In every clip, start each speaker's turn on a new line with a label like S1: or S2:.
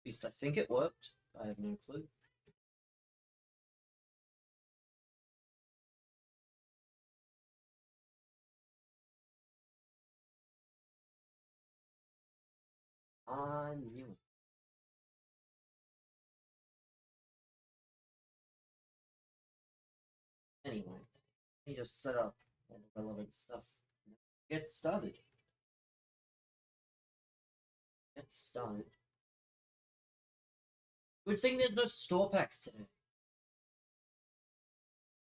S1: At least I think it worked. I have no clue. I knew it. Anyway, let me just set up all the relevant stuff. Get started. Get started. Good thing there's no store packs today.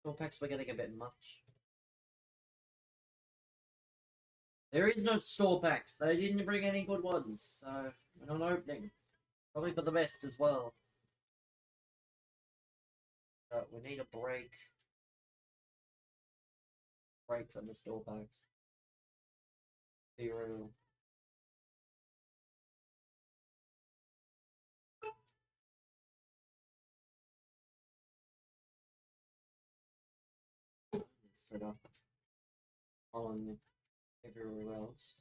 S1: Store packs were getting a bit much. There is no store packs. They didn't bring any good ones, so we're not opening. Probably for the best as well. We need a break. Break from the store packs. Be real. Set up on everywhere else.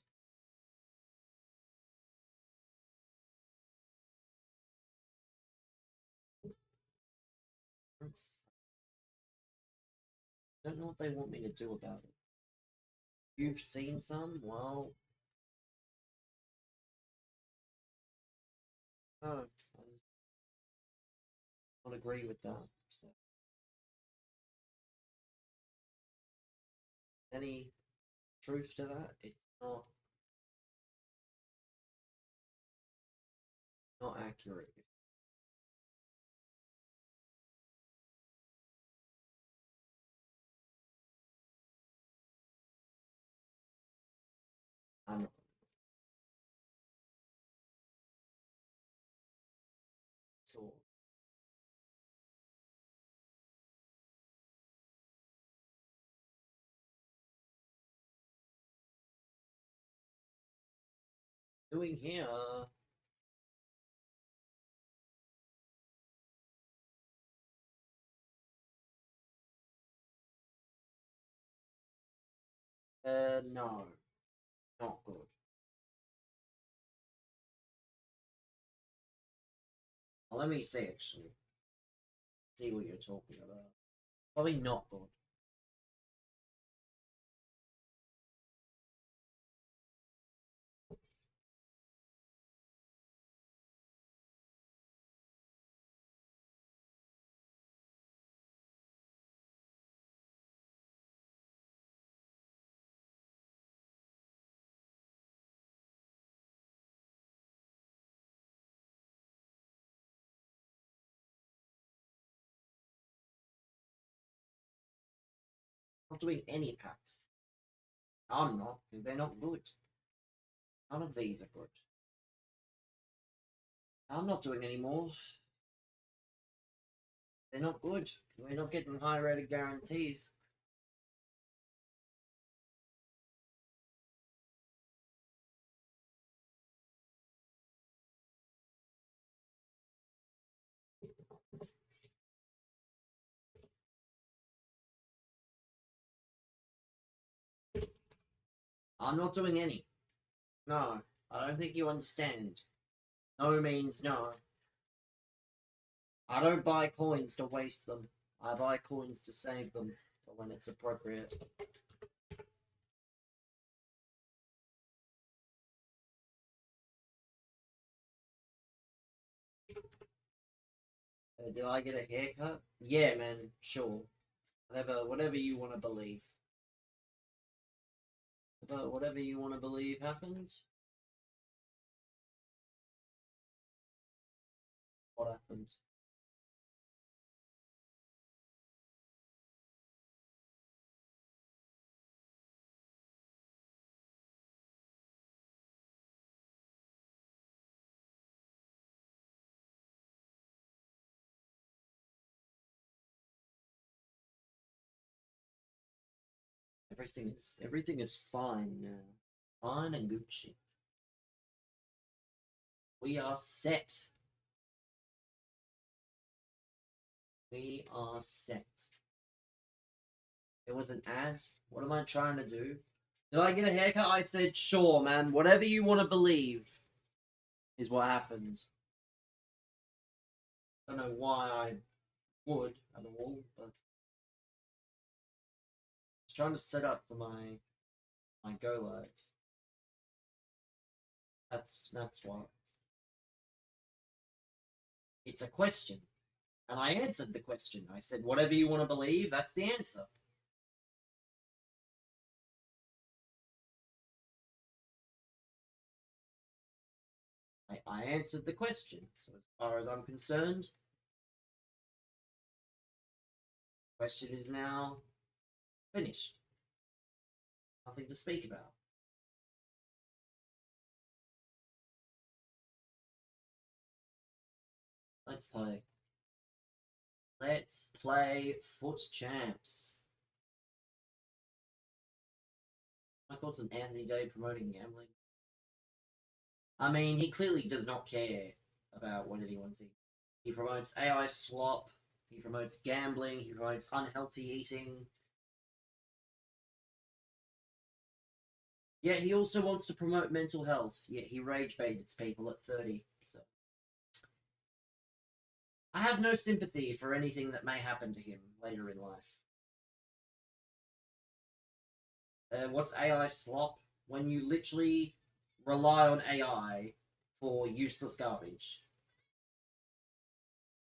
S1: Don't know what they want me to do about it. You've seen some? Well, no, I just don't agree with that. So, any truth to that? It's not accurate. I'm not. So, doing here. No, not good. Well, let me see actually. See what you're talking about. Probably not good. Not doing any packs. I'm not, because they're not good. None of these are good. I'm not doing any more. They're not good. We're not getting high rated guarantees. I'm not doing any. No, I don't think you understand. No means no. I don't buy coins to waste them. I buy coins to save them for when it's appropriate. Do I get a haircut? Yeah, man, sure. Whatever you want to believe. Whatever you want to believe happens. What happens? Everything is fine now. Fine and Gucci. We are set. We are set. It was an ad. What am I trying to do? Did I get a haircut? I said, sure, man. Whatever you want to believe is what happened. Don't know why I would at all, but I was trying to set up for my go lives. That's why. It's a question. And I answered the question. I said, whatever you want to believe, that's the answer. I answered the question. So as far as I'm concerned, the question is now finished. Nothing to speak about. Let's play. Let's play Foot Champs. My thoughts on Anthony Day promoting gambling. I mean, he clearly does not care about what anyone thinks. He promotes AI slop. He promotes gambling. He promotes unhealthy eating. Yet he also wants to promote mental health. Yet he rage baits people at 30. So I have no sympathy for anything that may happen to him later in life. What's AI slop? When you literally rely on AI for useless garbage.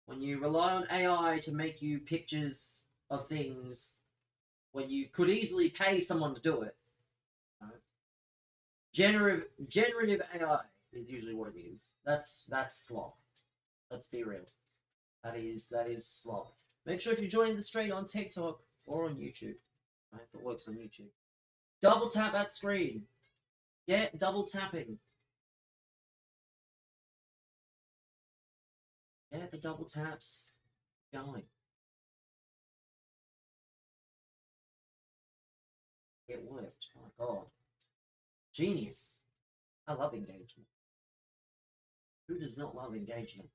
S1: When you rely on AI to make you pictures of things when you could easily pay someone to do it. Generative AI is usually what it is. That's slop. Let's be real. That is slop. Make sure if you're joining the stream on TikTok or on YouTube. If it works on YouTube. Double tap that screen. Get double tapping. Yeah, the double taps going. It worked. My God. Genius. I love engagement. Who does not love engagement?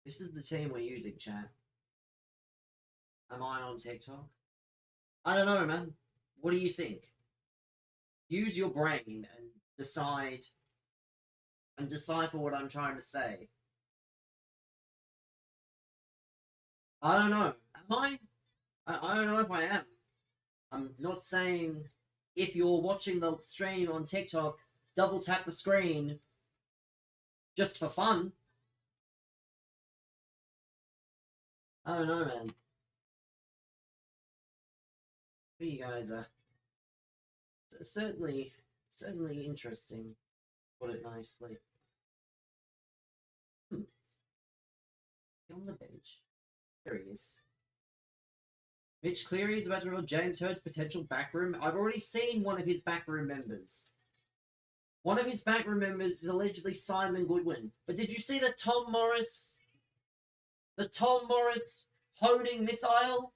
S1: This is the team we're using, chat. Am I on TikTok? I don't know, man. What do you think? Use your brain and decide and decipher what I'm trying to say. I don't know. Am I? I don't know if I am. I'm not saying if you're watching the stream on TikTok, double tap the screen just for fun. I don't know, man. You guys are certainly interesting. Put it nicely. On the bench. There he is. Mitch Cleary is about to reveal James Hurd's potential backroom. I've already seen one of his backroom members. One of his backroom members is allegedly Simon Goodwin. But did you see the Tom Morris holding missile?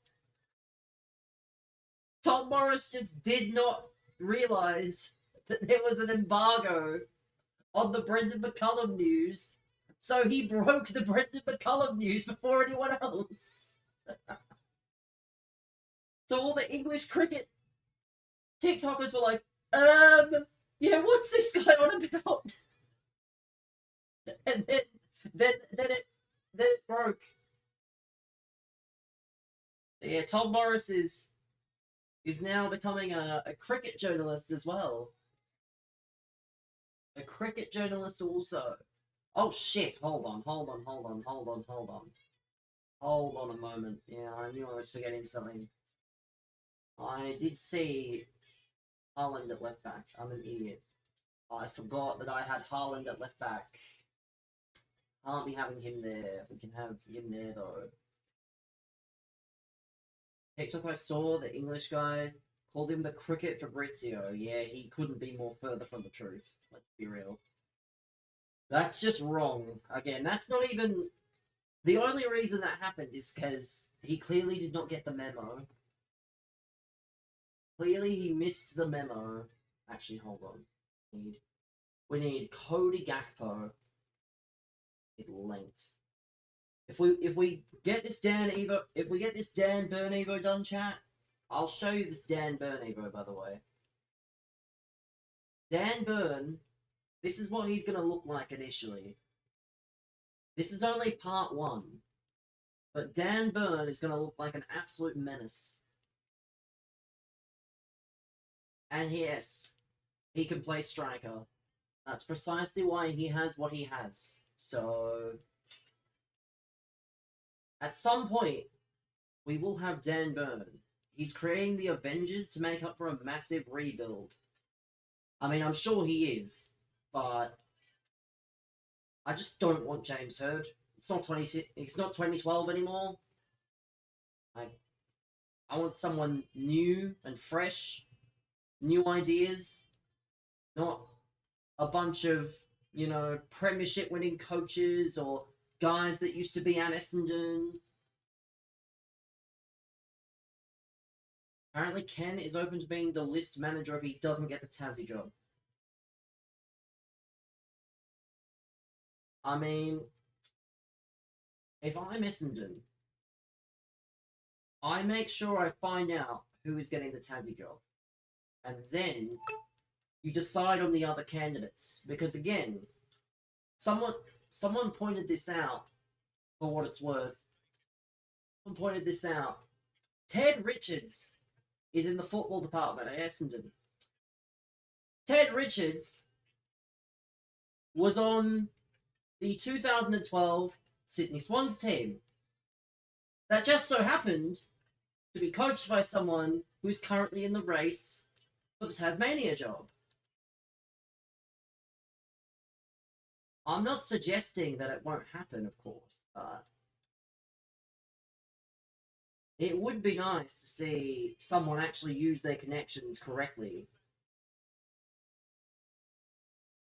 S1: Tom Morris just did not realise that there was an embargo on the Brendan McCullum news, so he broke the Brendan McCullum news before anyone else. So all the English cricket TikTokers were like, yeah, what's this guy on about? And then it broke. Yeah, Tom Morris is now becoming a cricket journalist as well. A cricket journalist also. Oh shit, hold on a moment. Yeah, I knew I was forgetting something. I did see Haaland at left back. I'm an idiot. I forgot that I had Haaland at left back. Can't be having him there. We can have him there though. TikTok I saw, the English guy called him the cricket Fabrizio. Yeah, he couldn't be more further from the truth. Let's be real. That's just wrong. Again, that's not even... The only reason that happened is because he clearly did not get the memo. Clearly he missed the memo. Actually, hold on. We need Cody Gakpo at length. If we get this Dan Burn Evo done, chat, I'll show you this Dan Burn Evo, by the way. Dan Burn, this is what he's gonna look like initially. This is only part one, but Dan Burn is going to look like an absolute menace. And yes, he can play striker. That's precisely why he has what he has. So, at some point, we will have Dan Burn. He's creating the Avengers to make up for a massive rebuild. I mean, I'm sure he is, but I just don't want James Hird. It's not 2012 anymore. I want someone new and fresh, new ideas, not a bunch of, premiership winning coaches or guys that used to be at Essendon. Apparently, Ken is open to being the list manager if he doesn't get the Tassie job. I mean, if I'm Essendon, I make sure I find out who is getting the Tassie job. And then you decide on the other candidates. Because again, someone pointed this out, for what it's worth. Someone pointed this out. Ted Richards is in the football department at Essendon. Ted Richards was on the 2012 Sydney Swans team. That just so happened to be coached by someone who is currently in the race for the Tasmania job. I'm not suggesting that it won't happen, of course, but it would be nice to see someone actually use their connections correctly.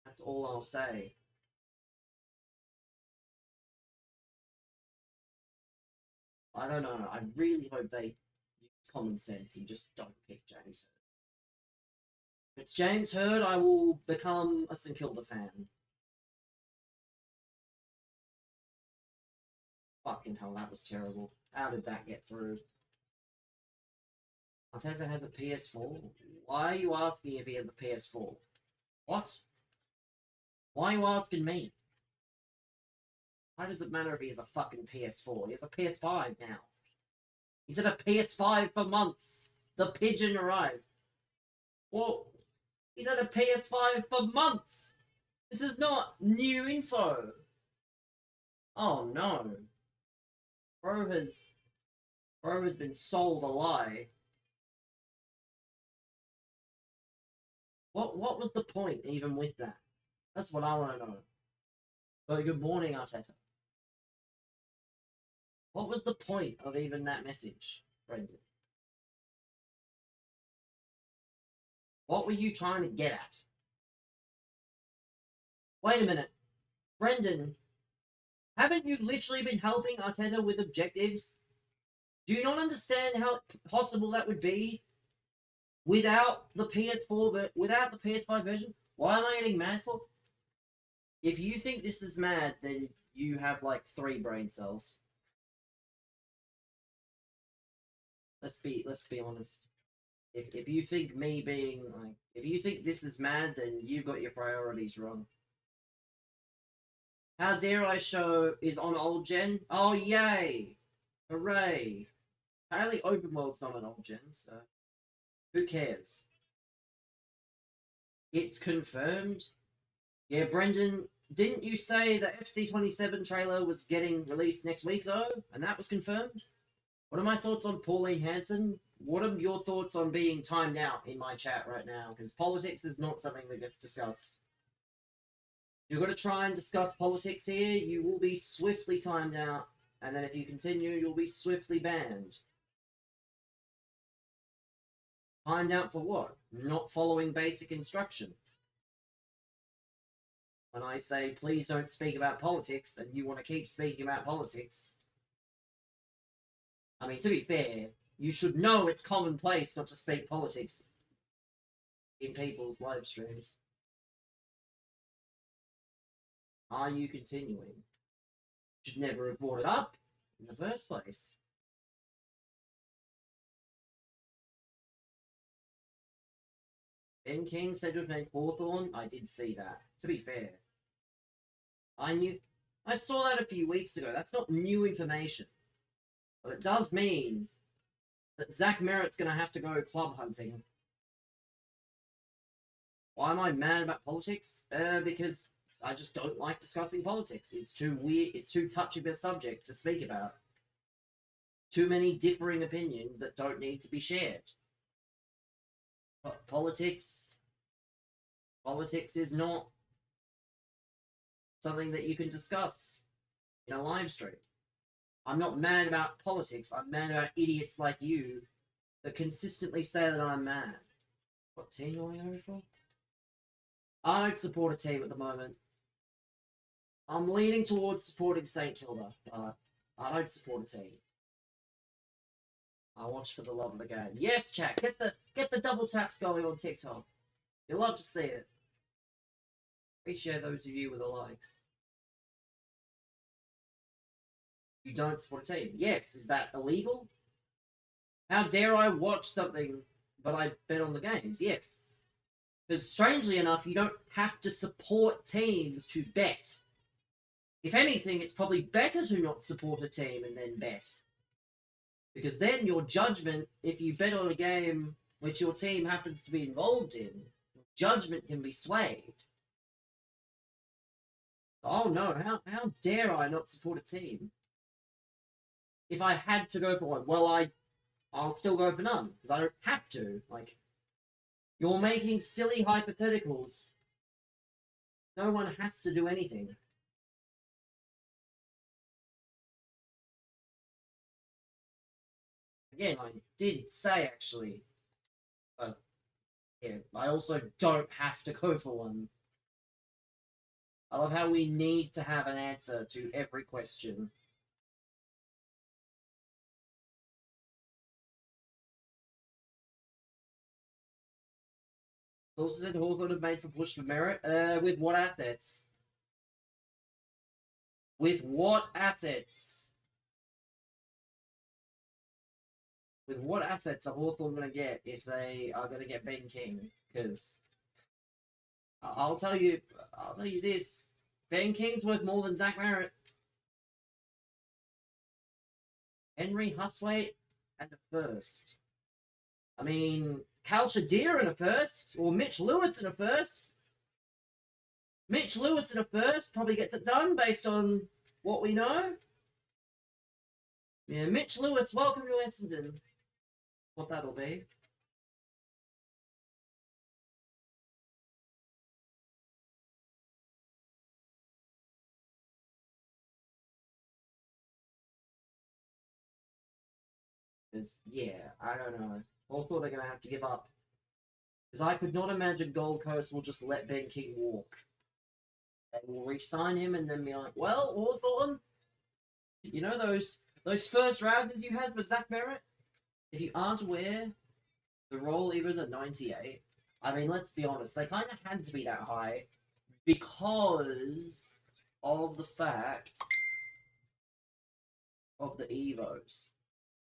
S1: That's all I'll say. I don't know. I really hope they use common sense and just don't pick James Hird. If it's James Hird, I will become a St Kilda fan. Fucking hell, that was terrible. How did that get through? Arteta has a PS4? Why are you asking if he has a PS4? What? Why are you asking me? Why does it matter if he has a fucking PS4? He has a PS5 now. He's had a PS5 for months. The pigeon arrived. Well, he's had a PS5 for months. This is not new info. Oh no. Bro has been sold a lie. What was the point even with that? That's what I want to know. But good morning, Arteta. What was the point of even that message, Brendan? What were you trying to get at? Wait a minute. Brendan, haven't you literally been helping Arteta with objectives? Do you not understand how possible that would be without the PS4, without the PS5 version? Why am I getting mad for? If you think this is mad, then you have like 3 brain cells. Let's be honest. If you think me being like, if you think this is mad, then you've got your priorities wrong. How Dare I Show is on old gen? Oh yay! Hooray! Apparently Open World's not on old gen, so who cares? It's confirmed. Yeah, Brendan, didn't you say the FC27 trailer was getting released next week though, and that was confirmed? What are my thoughts on Pauline Hanson? What are your thoughts on being timed out in my chat right now? Because politics is not something that gets discussed. If you're going to try and discuss politics here, you will be swiftly timed out, and then if you continue, you'll be swiftly banned. Timed out for what? Not following basic instruction. When I say, please don't speak about politics, and you want to keep speaking about politics. I mean, to be fair, you should know it's commonplace not to speak politics in people's live streams. Are you continuing? Should never have brought it up in the first place. Ben King said to have named Hawthorn. I did see that. To be fair, I knew I saw that a few weeks ago. That's not new information. But it does mean that Zach Merritt's going to have to go club hunting. Why am I mad about politics? Because I just don't like discussing politics. It's too weird. It's too touchy of a subject to speak about. Too many differing opinions that don't need to be shared. But politics is not something that you can discuss in a live stream. I'm not mad about politics. I'm mad about idiots like you that consistently say that I'm mad. What team are I over for? I don't support a team at the moment. I'm leaning towards supporting St. Kilda, but I don't support a team. I watch for the love of the game. Yes, chat. Get the double taps going on TikTok. You'll love to see it. Appreciate those of you with the likes. You don't support a team. Yes, is that illegal? How dare I watch something but I bet on the games? Yes. Because strangely enough, you don't have to support teams to bet. If anything, it's probably better to not support a team and then bet. Because then your judgment, if you bet on a game which your team happens to be involved in, judgment can be swayed. Oh no, how dare I not support a team? If I had to go for one, well, I'll still go for none, because I don't have to. Like, you're making silly hypotheticals. No one has to do anything. Again, I did say, actually, but yeah, I also don't have to go for one. I love how we need to have an answer to every question. Also said Hawthorn have made for push for merit. With what assets? With what assets? With what assets are Hawthorn going to get if they are going to get Ben King? Because I'll tell you this: Ben King's worth more than Zach Merritt, Henry Hustwaite, and a first. I mean, Cal Shadir in a first, or Mitch Lewis in a first. Mitch Lewis in a first probably gets it done based on what we know. Yeah, Mitch Lewis, welcome to Essendon. What that'll be. Because, yeah, I don't know. I thought they're going to have to give up. Because I could not imagine Gold Coast will just let Ben King walk. They will re-sign him and then be like, well, Hawthorn, you know those first rounders you had for Zach Merritt? If you aren't aware, the roll even at 98. I mean, let's be honest, they kind of had to be that high because of the fact of the Evos.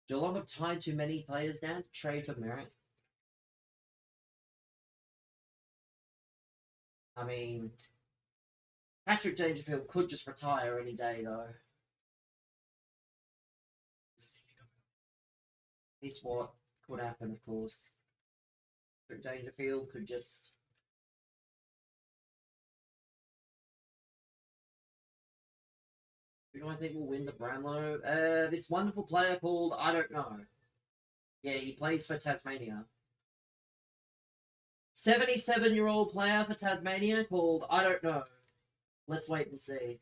S1: Geelong have tied too many players down to trade for Merritt. I mean, Patrick Dangerfield could just retire any day, though. It's what could happen, of course. Patrick Dangerfield could just... Who do I think will win the Brownlow? This wonderful player called... I don't know. Yeah, he plays for Tasmania. 77-year-old player for Tasmania called... I don't know. Let's wait and see.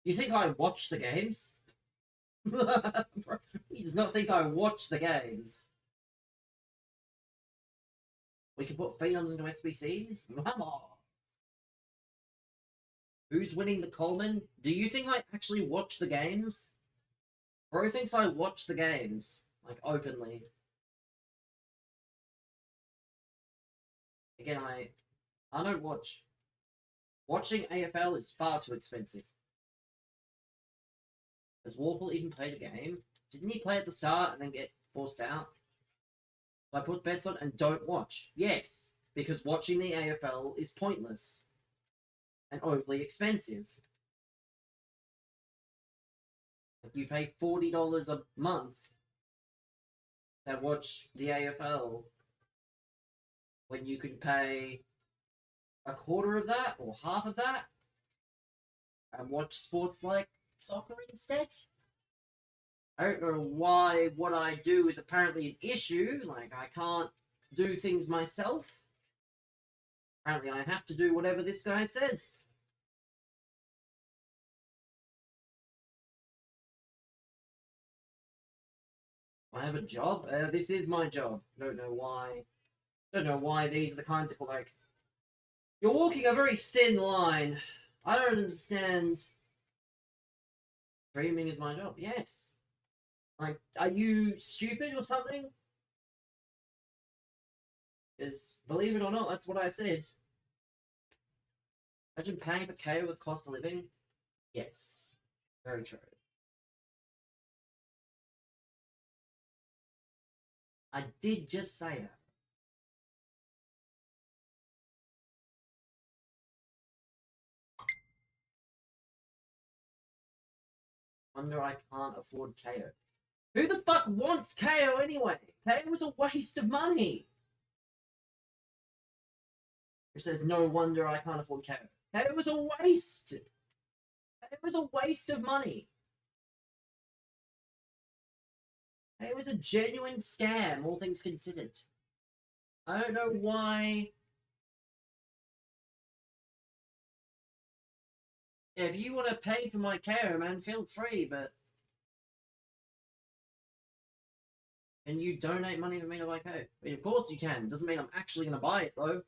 S1: You think I watch the games? He does not think I watch the games. We can put phenoms into SBCs? Vamos! Who's winning the Coleman? Do you think I actually watch the games? Bro thinks I watch the games. Like, openly. Again, I don't watch. Watching AFL is far too expensive. Has Warple even played a game? Didn't he play at the start and then get forced out? I put bets on and don't watch. Yes, because watching the AFL is pointless and overly expensive. Like you pay $40 a month to watch the AFL when you could pay a quarter of that or half of that and watch sports like soccer instead. I don't know why what I do is apparently an issue. Like, I can't do things myself. Apparently, I have to do whatever this guy says. I have a job. This is my job. Don't know why. Don't know why these are the kinds of, like, you're walking a very thin line. I don't understand. Streaming is my job. Yes. Like, are you stupid or something? Because, believe it or not, that's what I said. Imagine paying for Kayo with cost of living. Yes. Very true. I did just say that. Wonder I can't afford KO. Who the fuck wants KO anyway? KO was a waste of money. It says no wonder I can't afford KO. KO was a waste. KO was a waste of money. KO was a genuine scam, all things considered. I don't know why. Yeah, if you want to pay for my KO, man, feel free, but can you donate money for me to buy KO? I mean, of course you can. Doesn't mean I'm actually going to buy it, though.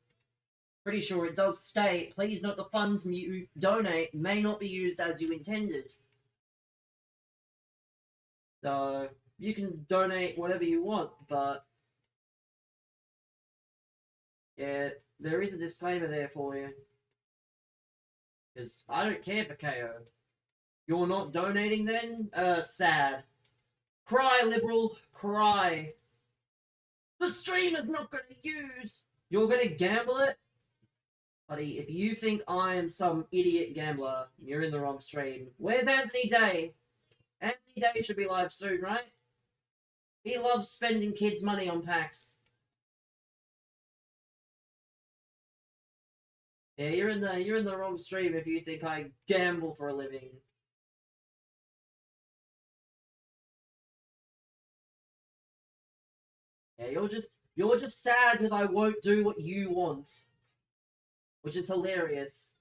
S1: Pretty sure it does state, please note the funds you donate may not be used as you intended. So, you can donate whatever you want, but yeah, there is a disclaimer there for you. Because I don't care for KO. You're not donating then? Sad. Cry, liberal, cry. The streamer's not going to use. You're going to gamble it? Buddy, if you think I am some idiot gambler, you're in the wrong stream. Where's Anthony Day? Anthony Day should be live soon, right? He loves spending kids' money on packs. Yeah, you're in the wrong stream if you think I gamble for a living. Yeah, you're just sad because I won't do what you want, which is hilarious.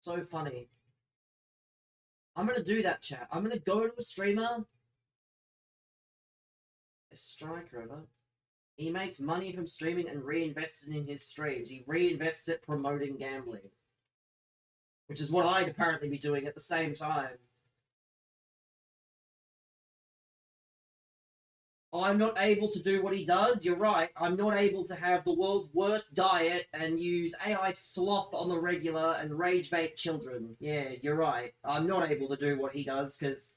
S1: So funny. I'm gonna do that, chat. I'm gonna go to a streamer. A Strike River. He makes money from streaming and reinvests it in his streams. He reinvests it promoting gambling. Which is what I'd apparently be doing at the same time. I'm not able to do what he does. You're right. I'm not able to have the world's worst diet and use AI slop on the regular and rage bait children. Yeah, you're right. I'm not able to do what he does because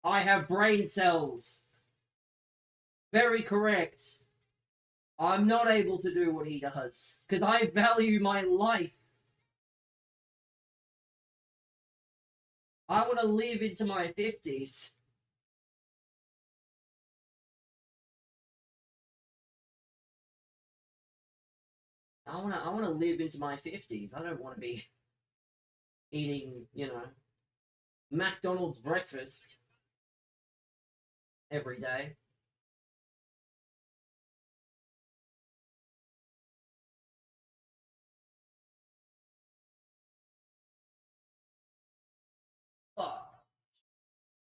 S1: I have brain cells. Very correct. I'm not able to do what he does because I value my life. I want to live into my 50s. I want to live into my 50s. I don't want to be eating, McDonald's breakfast every day. Oh.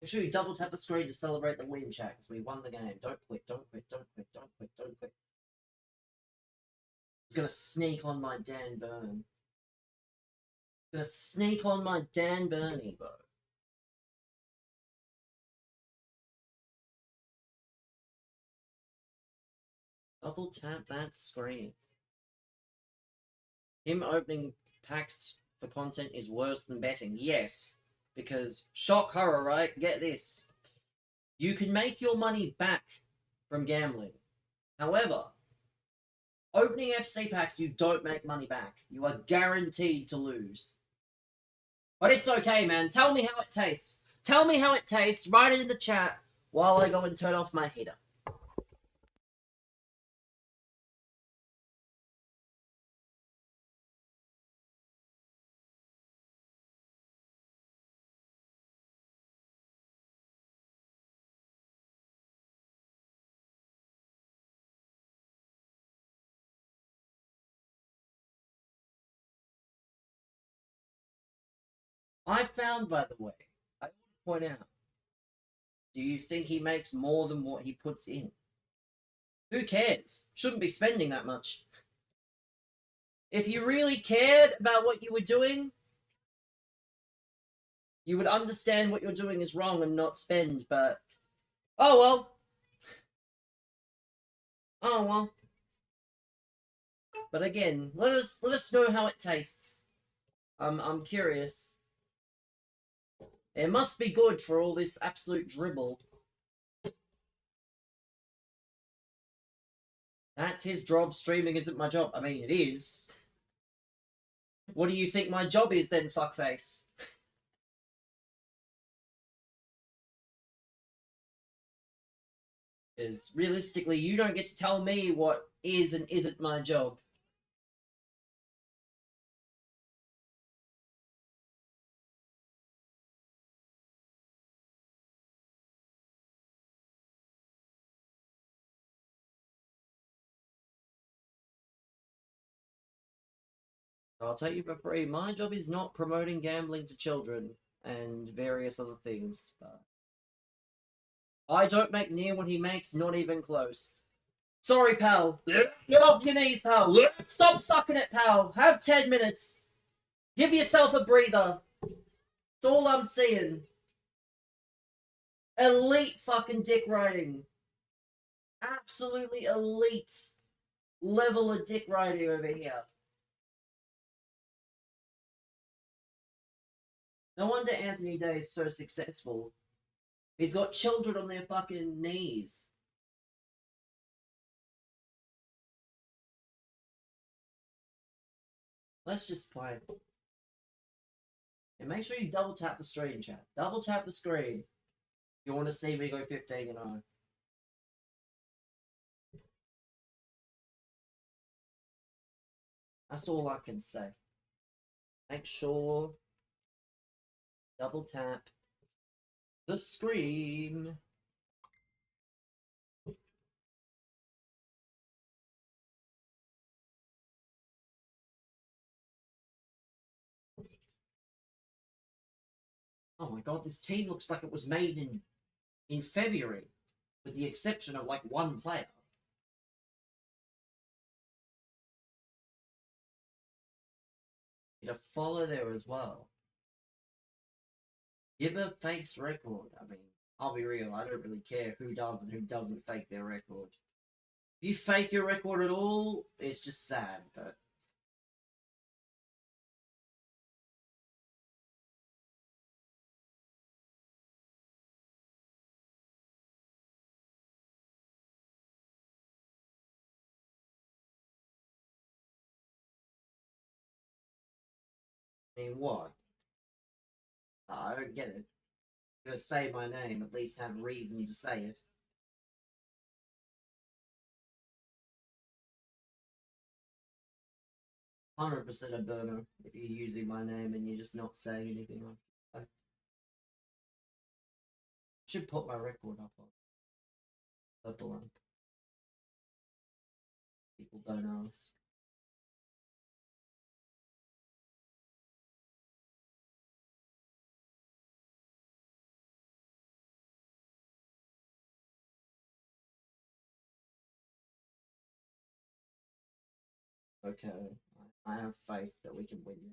S1: Make sure you double tap the screen to celebrate the win, chat, because we won the game. Don't quit, don't quit, don't quit, don't quit, don't quit. He's gonna sneak on my Dan Burn. He's gonna sneak on my Dan Burney, bro. Double tap that screen. Him opening packs for content is worse than betting. Yes, because shock horror, right? Get this. You can make your money back from gambling. However, Opening FC packs, you don't make money back. You are guaranteed to lose. But it's okay, man. Tell me how it tastes. Tell me how it tastes. Write it in the chat while I go and turn off my heater. I found, by the way, I want to point out, do you think he makes more than what he puts in? Who cares? Shouldn't be spending that much. If you really cared about what you were doing, you would understand what you're doing is wrong and not spend, but oh well. Oh well. But again, let us know how it tastes. I'm curious. It must be good for all this absolute dribble. That's his job. Streaming isn't my job. I mean, it is. What do you think my job is then, fuckface? Because realistically, you don't get to tell me what is and isn't my job. I'll tell you for free, my job is not promoting gambling to children and various other things, but I don't make near what he makes, not even close. Sorry, pal. Get off your knees, pal. Stop sucking it, pal. Have 10 minutes. Give yourself a breather. That's all I'm seeing. Elite fucking dick riding. Absolutely elite level of dick riding over here. No wonder Anthony Day is so successful. He's got children on their fucking knees. Let's just play. And make sure you double tap the screen, chat. Double tap the screen. You want to see me go 15-0. That's all I can say. Make sure double tap the screen. Oh my god, this team looks like it was made in February, with the exception of like one player. Need a follow there as well. Gibber fakes record. I mean, I'll be real, I don't really care who does and who doesn't fake their record. If you fake your record at all, it's just sad, but I mean, what? I don't get it. I'm gonna say my name, at least have reason to say it. %, a burner if you're using my name and you're just not saying anything. I should put my record up on Purple Amp. People don't ask. Okay, I have faith that we can win it.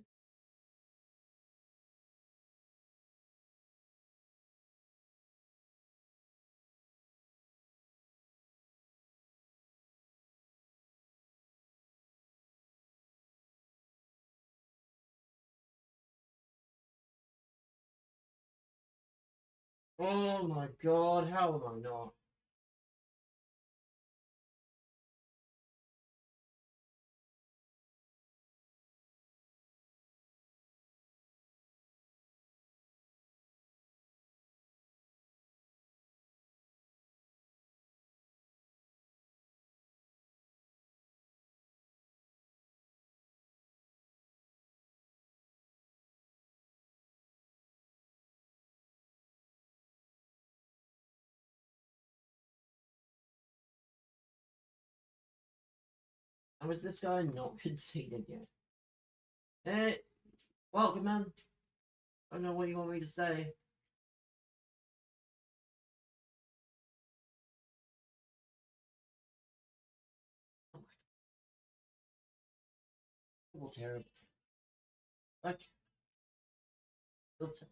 S1: Oh my god, how am I not? How is this guy not conceded yet? Hey, welcome, man. I don't know what you want me to say. Oh my god. Terrible. Like, filter.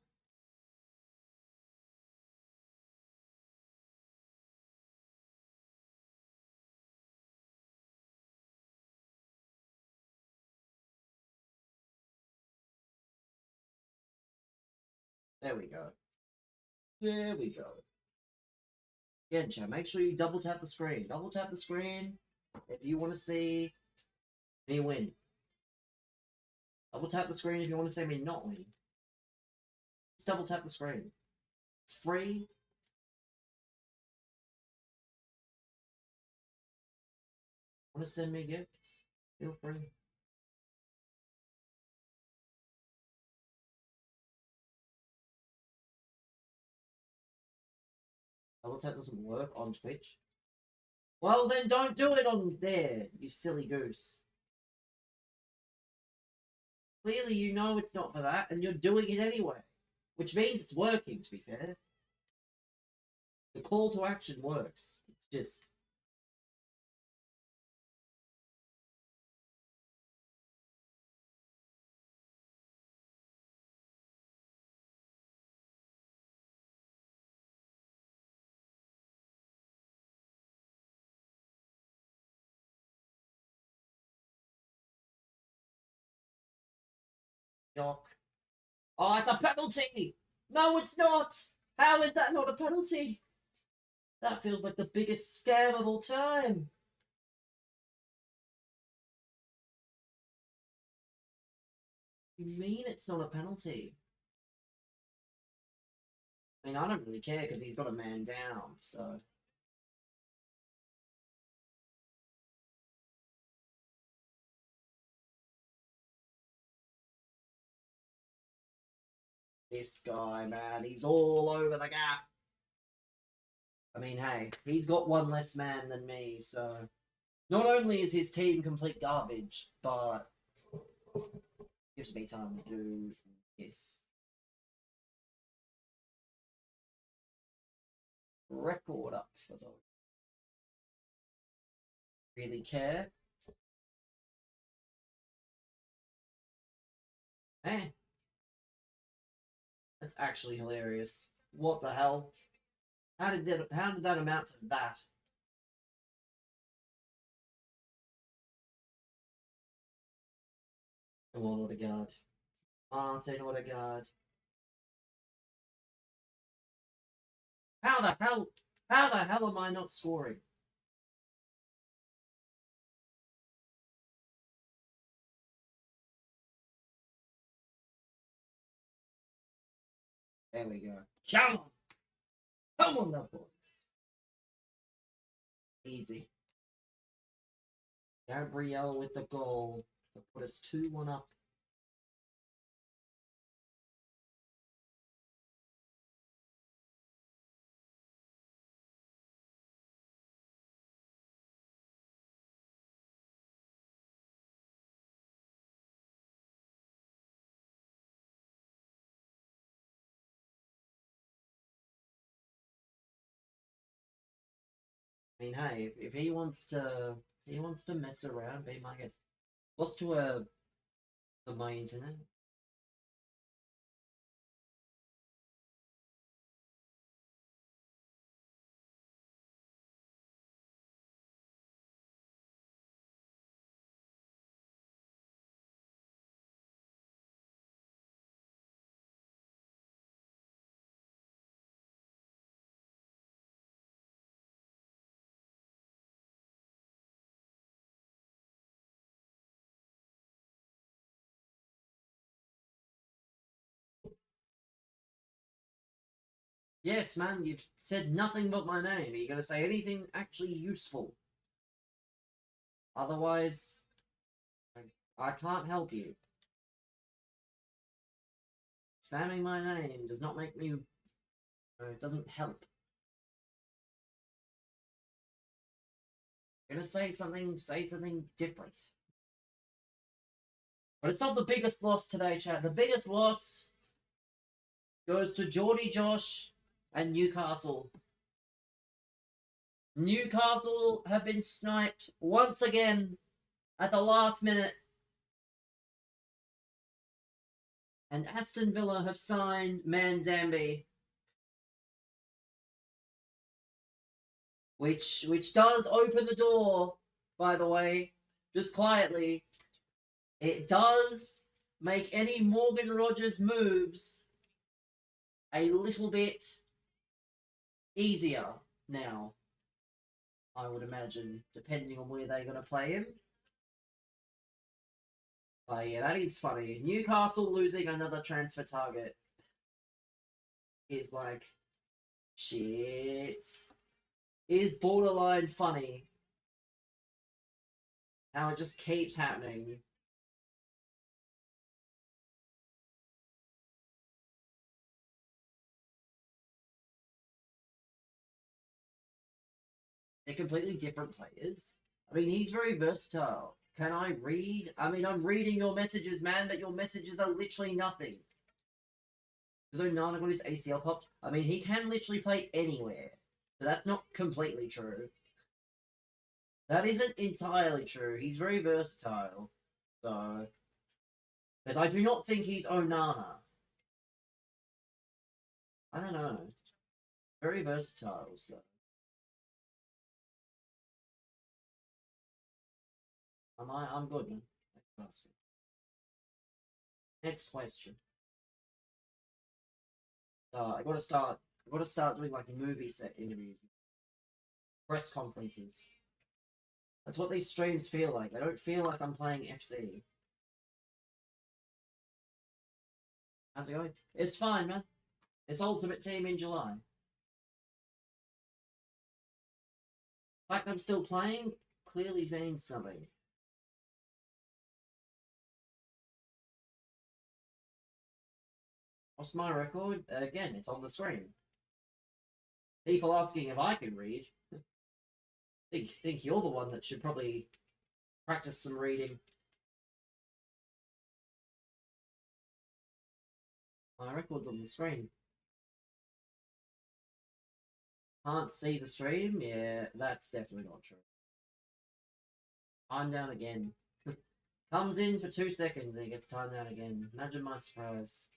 S1: There we go. There we go. Again, chat, make sure you double tap the screen. Double tap the screen if you want to see me win. Double tap the screen if you want to see me not win. Just double tap the screen. It's free. Want to send me gifts? Feel free. Double tap doesn't work on Twitch. Well, then don't do it on there, you silly goose. Clearly, you know it's not for that, and you're doing it anyway. Which means it's working, to be fair. The call to action works. It's just... Yuck. Oh, it's a penalty! No, it's not! How is that not a penalty? That feels like the biggest scam of all time. You mean it's not a penalty? I mean, I don't really care because he's got a man down, so... This guy, man, he's all over the gap. I mean, hey, he's got one less man than me, so... Not only is his team complete garbage, but... gives me time to do this. Record up for those. Really care? Eh. That's actually hilarious. What the hell? How did that amount to that? Come on, Odegaard. Martin Odegaard. How the hell am I not scoring? There we go. Come on! Come on, the boys. Easy. Gabriel with the goal to put us 2-1 up. I mean, hey, if he wants to mess around, be my guest. Lost to my internet. Yes, man, you've said nothing but my name. Are you gonna say anything actually useful? Otherwise, I can't help you. Spamming my name does not make me... it doesn't help. Gonna say something different. But it's not the biggest loss today, chat. The biggest loss goes to Geordie Josh and Newcastle. Newcastle have been sniped once again at the last minute. And Aston Villa have signed Manzambi. Which does open the door, by the way, just quietly. It does make any Morgan Rogers moves a little bit easier now, I would imagine, depending on where they're going to play him. But yeah, that is funny. Newcastle losing another transfer target is like, shit. Is borderline funny. How it just keeps happening. They're completely different players. I mean, he's very versatile. Can I read? I mean, I'm reading your messages, man, but your messages are literally nothing. Because Onana got his ACL popped. I mean, he can literally play anywhere. So that's not completely true. That isn't entirely true. He's very versatile. So... Because I do not think he's Onana. I don't know. Very versatile, so... I'm good, man. Next question. I gotta start doing like movie set interviews. Press conferences. That's what these streams feel like. They don't feel like I'm playing FC. How's it going? It's fine, man. It's Ultimate Team in July. The fact I'm still playing clearly means something. What's my record? Again, it's on the screen. People asking if I can read. Think you're the one that should probably practice some reading. My record's on the screen. Can't see the stream? Yeah, that's definitely not true. Time down again. Comes in for 2 seconds and he gets timed out again. Imagine my surprise.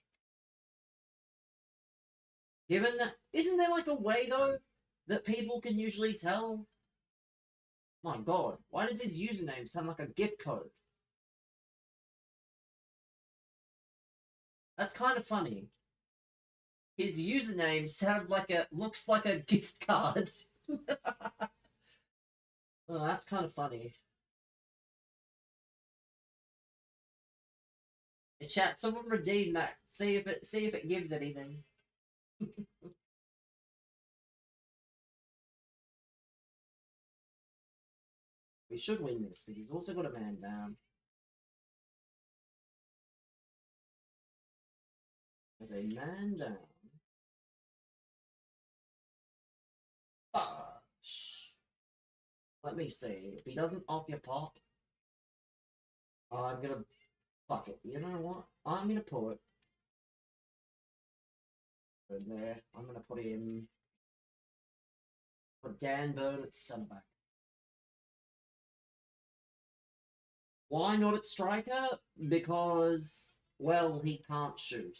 S1: Given that... Isn't there like a way, though, that people can usually tell? My god, why does his username sound like a gift code? That's kind of funny. His username looks like a gift card. Oh, that's kind of funny. Hey, chat, someone redeem that. See if it gives anything. We should win this, but he's also got a man down. There's a man down. Fudge. Let me see. If he doesn't off your pop, I'm gonna... Fuck it. You know what? I'm gonna put... In there. I'm gonna put him... Put Dan Burn at centre back. Why not at striker? Because, well, he can't shoot.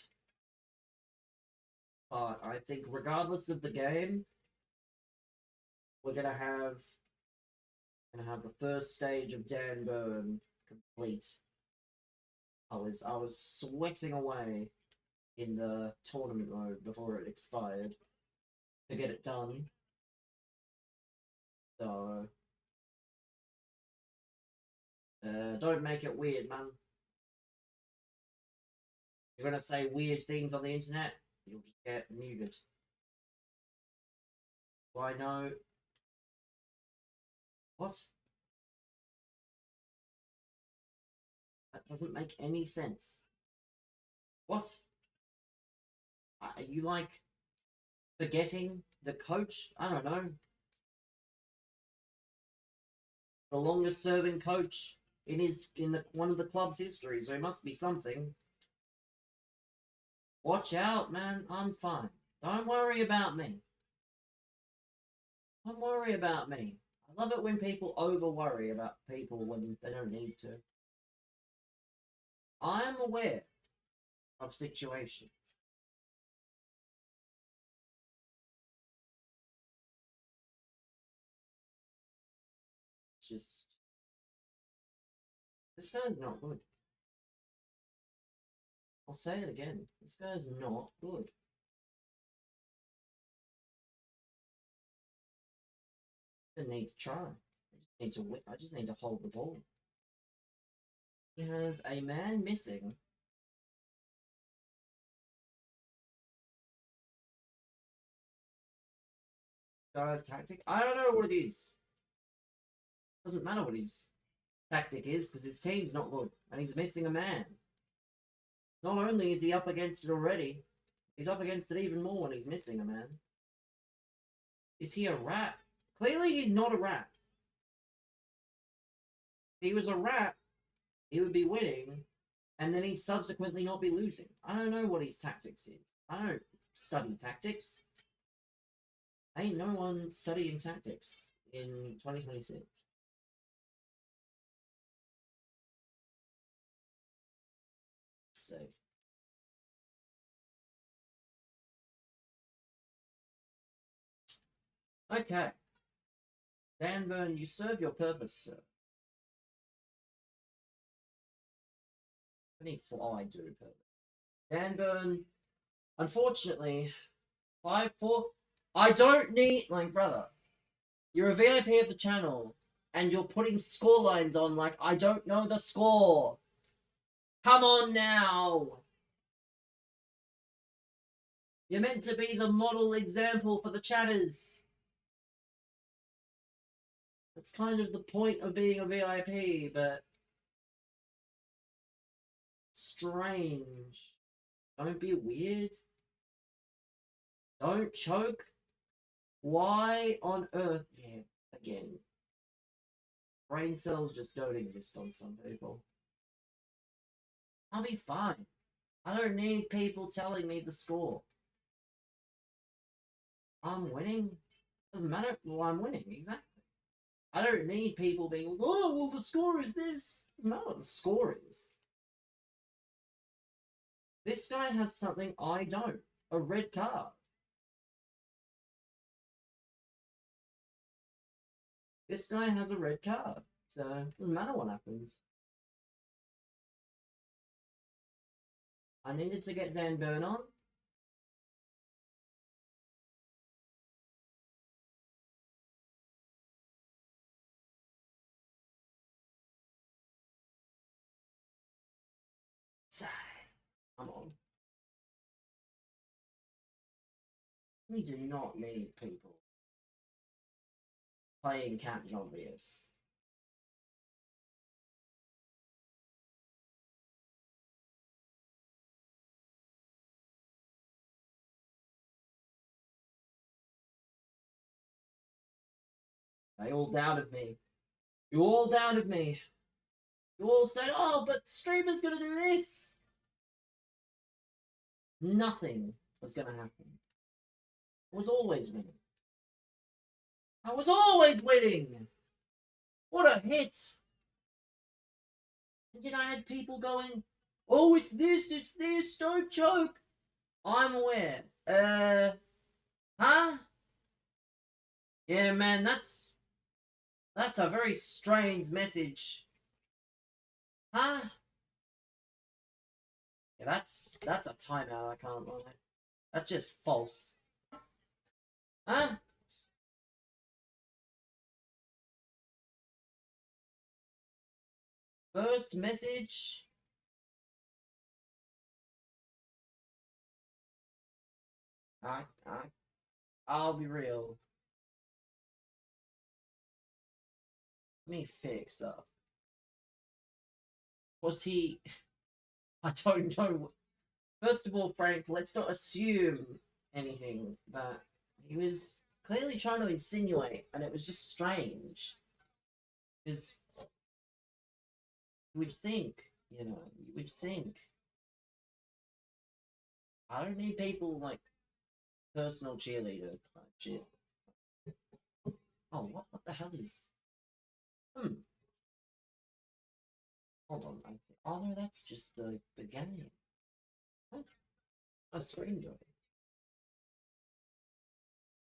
S1: But I think regardless of the game, we're gonna have the first stage of Dan Burn complete. I was sweating away in the tournament mode before it expired to get it done. So don't make it weird, man. You're gonna say weird things on the internet, you'll just get muted. Why no? What? That doesn't make any sense. What? Are you like forgetting the coach? I don't know. the longest serving coach in one of the club's history, so it must be something. Watch out, man. I'm fine. Don't worry about me. Don't worry about me. I love it when people over worry about people when they don't need to. I am aware of situations. It's just this guy's not good. I'll say it again. This guy's not good. I just need to try. I just need to hold the ball. He has a man missing. Guy's tactic. I don't know what it is. Doesn't matter what his tactic is because his team's not good and he's missing a man. Not only is he up against it already, he's up against it even more when he's missing a man. Is he a rat? Clearly he's not a rat. If he was a rat, he would be winning and then he'd subsequently not be losing. I don't know what his tactics is. I don't study tactics. Ain't no one studying tactics in 2026. Let's see. Okay. Dan Burn, you served your purpose, sir. I do purpose. Dan Burn, unfortunately, 5-4. I don't need, like, brother, you're a VIP of the channel, and you're putting score lines on like I don't know the score. Come on now. You're meant to be the model example for the chatters. That's kind of the point of being a VIP, but strange. Don't be weird. Don't choke. Why on earth? Yeah, again. Brain cells just don't exist on some people. I'll be fine. I don't need people telling me the score. I'm winning. Doesn't matter. Well, I'm winning, exactly. I don't need people being like, oh, well, the score is this. Doesn't matter what the score is. This guy has something I don't. A red card. This guy has a red card. So, doesn't matter what happens. I needed to get Dan Burn on. Come on. We do not need people playing Captain Obvious. They all doubted me. You all doubted me. You all said, oh, but streamer's gonna do this. Nothing was gonna happen. I was always winning. I was always winning. What a hit. And yet I had people going, oh, it's this, don't choke. I'm aware. Huh? Yeah, man, that's a very strange message. Huh? Yeah, that's a timeout, I can't lie. That's just false. Huh? First message. I'll be real. Let me fix up. Was he... I don't know. First of all, Frank, let's not assume anything, but he was clearly trying to insinuate, and it was just strange. Because you would think, you would think. I don't need people like personal cheerleader type shit. Oh, what the hell is? Hold on. Oh no, that's just the game. What? A screen door.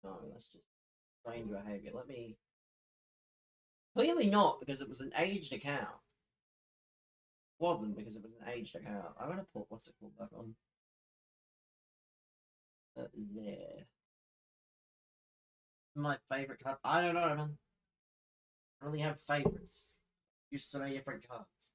S1: No, that's just strange behavior. Let me. Clearly not, because it was an aged account. Wasn't because it was an aged account. I'm gonna put what's it called back on. There. My favorite card. I don't know, man. I only have favorites. Use so many different cards.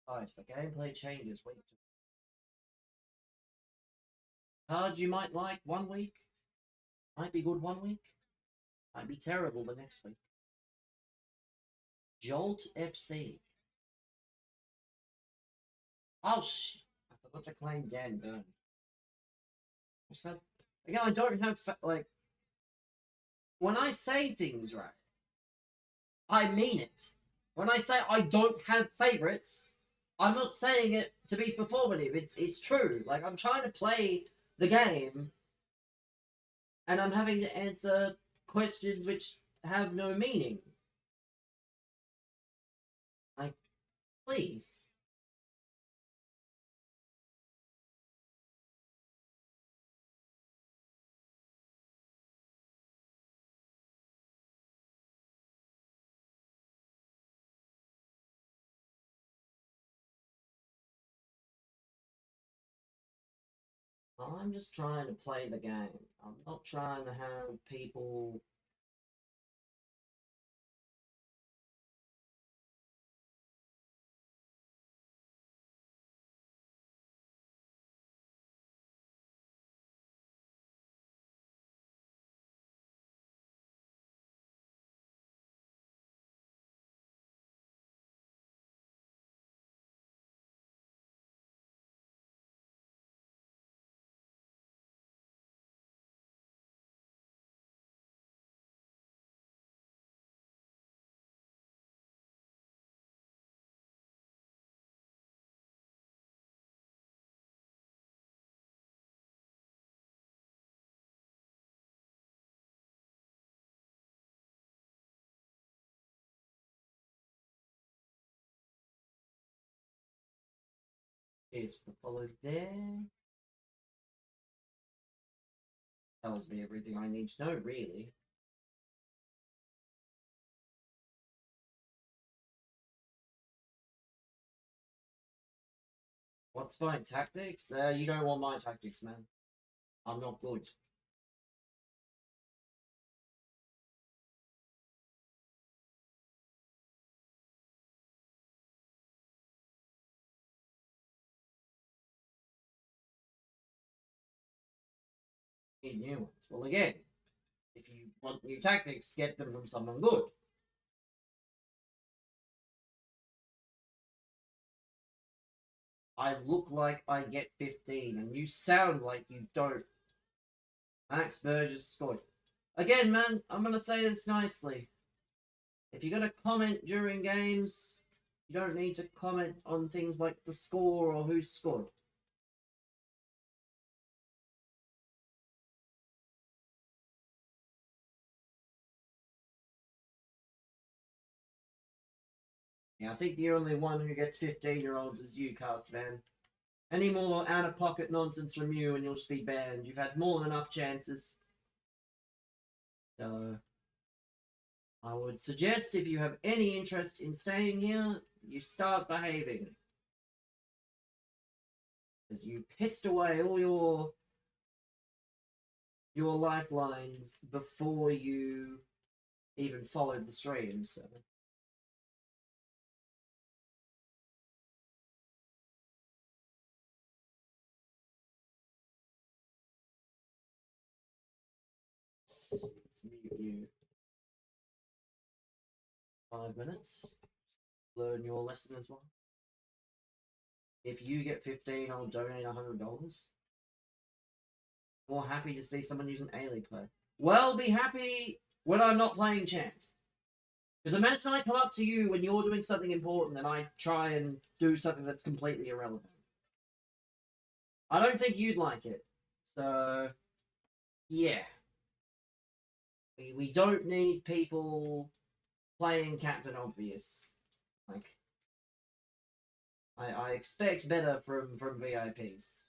S1: Besides, the gameplay changes week to cards you might like one week, might be good one week, might be terrible the next week. Jolt FC. Oh shit! I forgot to claim Dan Burn. Again, I don't have like when I say things right, I mean it. When I say I don't have favorites, I'm not saying it to be performative. It's true. Like I'm trying to play the game, and I'm having to answer questions which have no meaning. Like, please. I'm just trying to play the game. I'm not trying to have people. Is followed there. Tells me everything I need to know, really. What's my tactics? You don't want my tactics, man. I'm not good. Need new ones. Well, again, if you want new tactics, get them from someone good. I look like I get 15, and you sound like you don't. Max Burgess scored. Again, man, I'm gonna say this nicely. If you're gonna comment during games, you don't need to comment on things like the score or who scored. Yeah, I think the only one who gets 15-year-olds is you, Cast Man. Any more out-of-pocket nonsense from you and you'll just be banned. You've had more than enough chances. So, I would suggest if you have any interest in staying here, you start behaving. Because you pissed away all your lifelines before you even followed the stream, so... Let's mute you. 5 minutes. Learn your lesson as well. If you get 15, I'll donate $100. More happy to see someone use an A-League player. Well, be happy when I'm not playing champs. Because imagine I come up to you when you're doing something important and I try and do something that's completely irrelevant. I don't think you'd like it. So, yeah. We don't need people playing Captain Obvious. Like, I expect better from VIPs.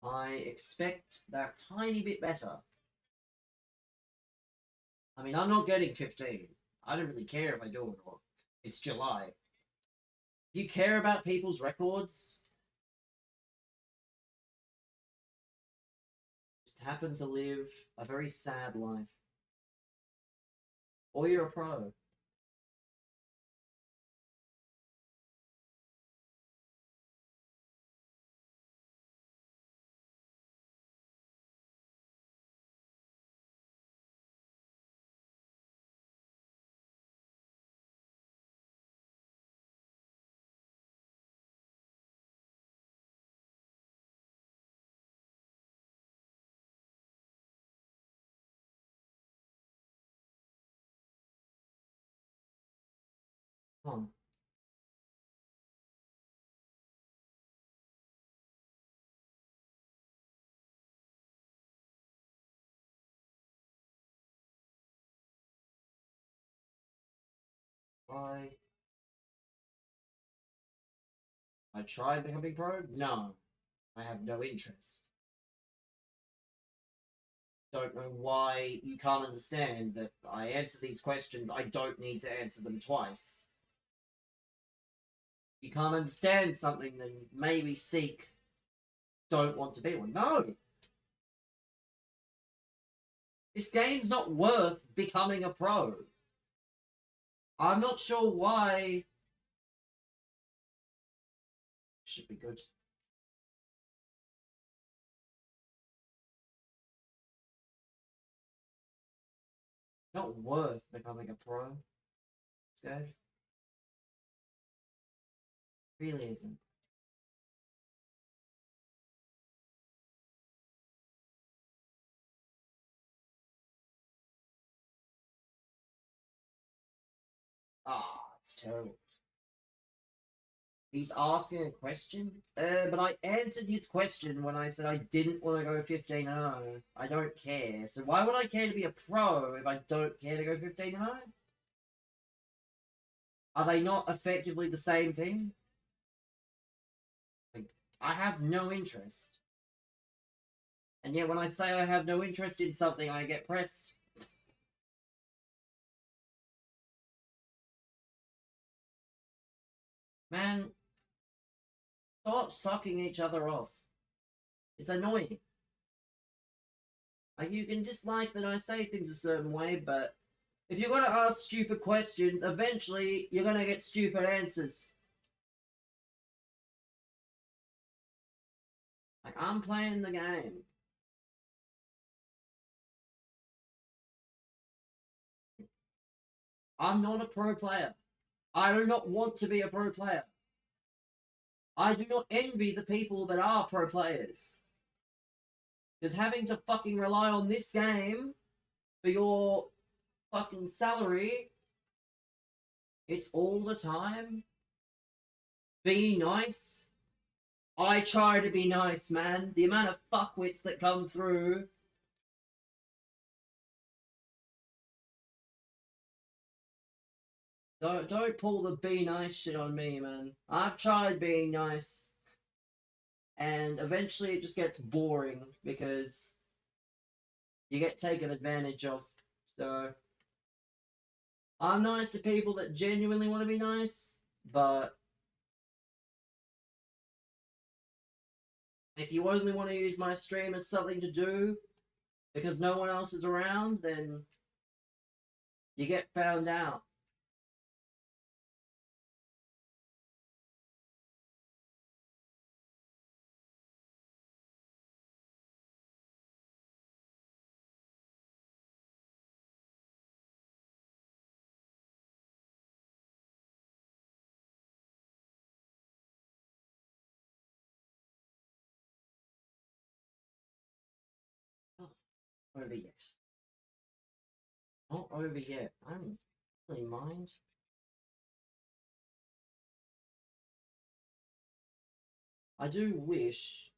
S1: I expect that tiny bit better. I mean, I'm not getting 15. I don't really care if I do it or not. It's July. If you care about people's records, just happen to live a very sad life. Or you're a pro. Come on. I tried becoming pro? No. I have no interest. Don't know why you can't understand that I answer these questions, I don't need to answer them twice. You can't understand something, then maybe seek don't want to be one. No! This game's not worth becoming a pro. I'm not sure why. Should be good. Not worth becoming a pro. This game really isn't. Ah, it's terrible. He's asking a question, but I answered his question when I said I didn't want to go 15-0. I don't care. So why would I care to be a pro if I don't care to go 15-0? Are they not effectively the same thing? Like, I have no interest. And yet when I say I have no interest in something, I get pressed. Man, stop sucking each other off. It's annoying. Like, you can dislike that I say things a certain way, but if you're gonna ask stupid questions, eventually you're gonna get stupid answers. Like, I'm playing the game. I'm not a pro player. I do not want to be a pro player. I do not envy the people that are pro players. Because having to fucking rely on this game for your fucking salary, it's all the time. Be nice. I try to be nice, man. The amount of fuckwits that come through. Don't pull the be nice shit on me, man. I've tried being nice, and eventually it just gets boring because you get taken advantage of. So I'm nice to people that genuinely want to be nice, but if you only want to use my stream as something to do because no one else is around, then you get found out. over yet. Not over yet. I don't really mind. I do wish.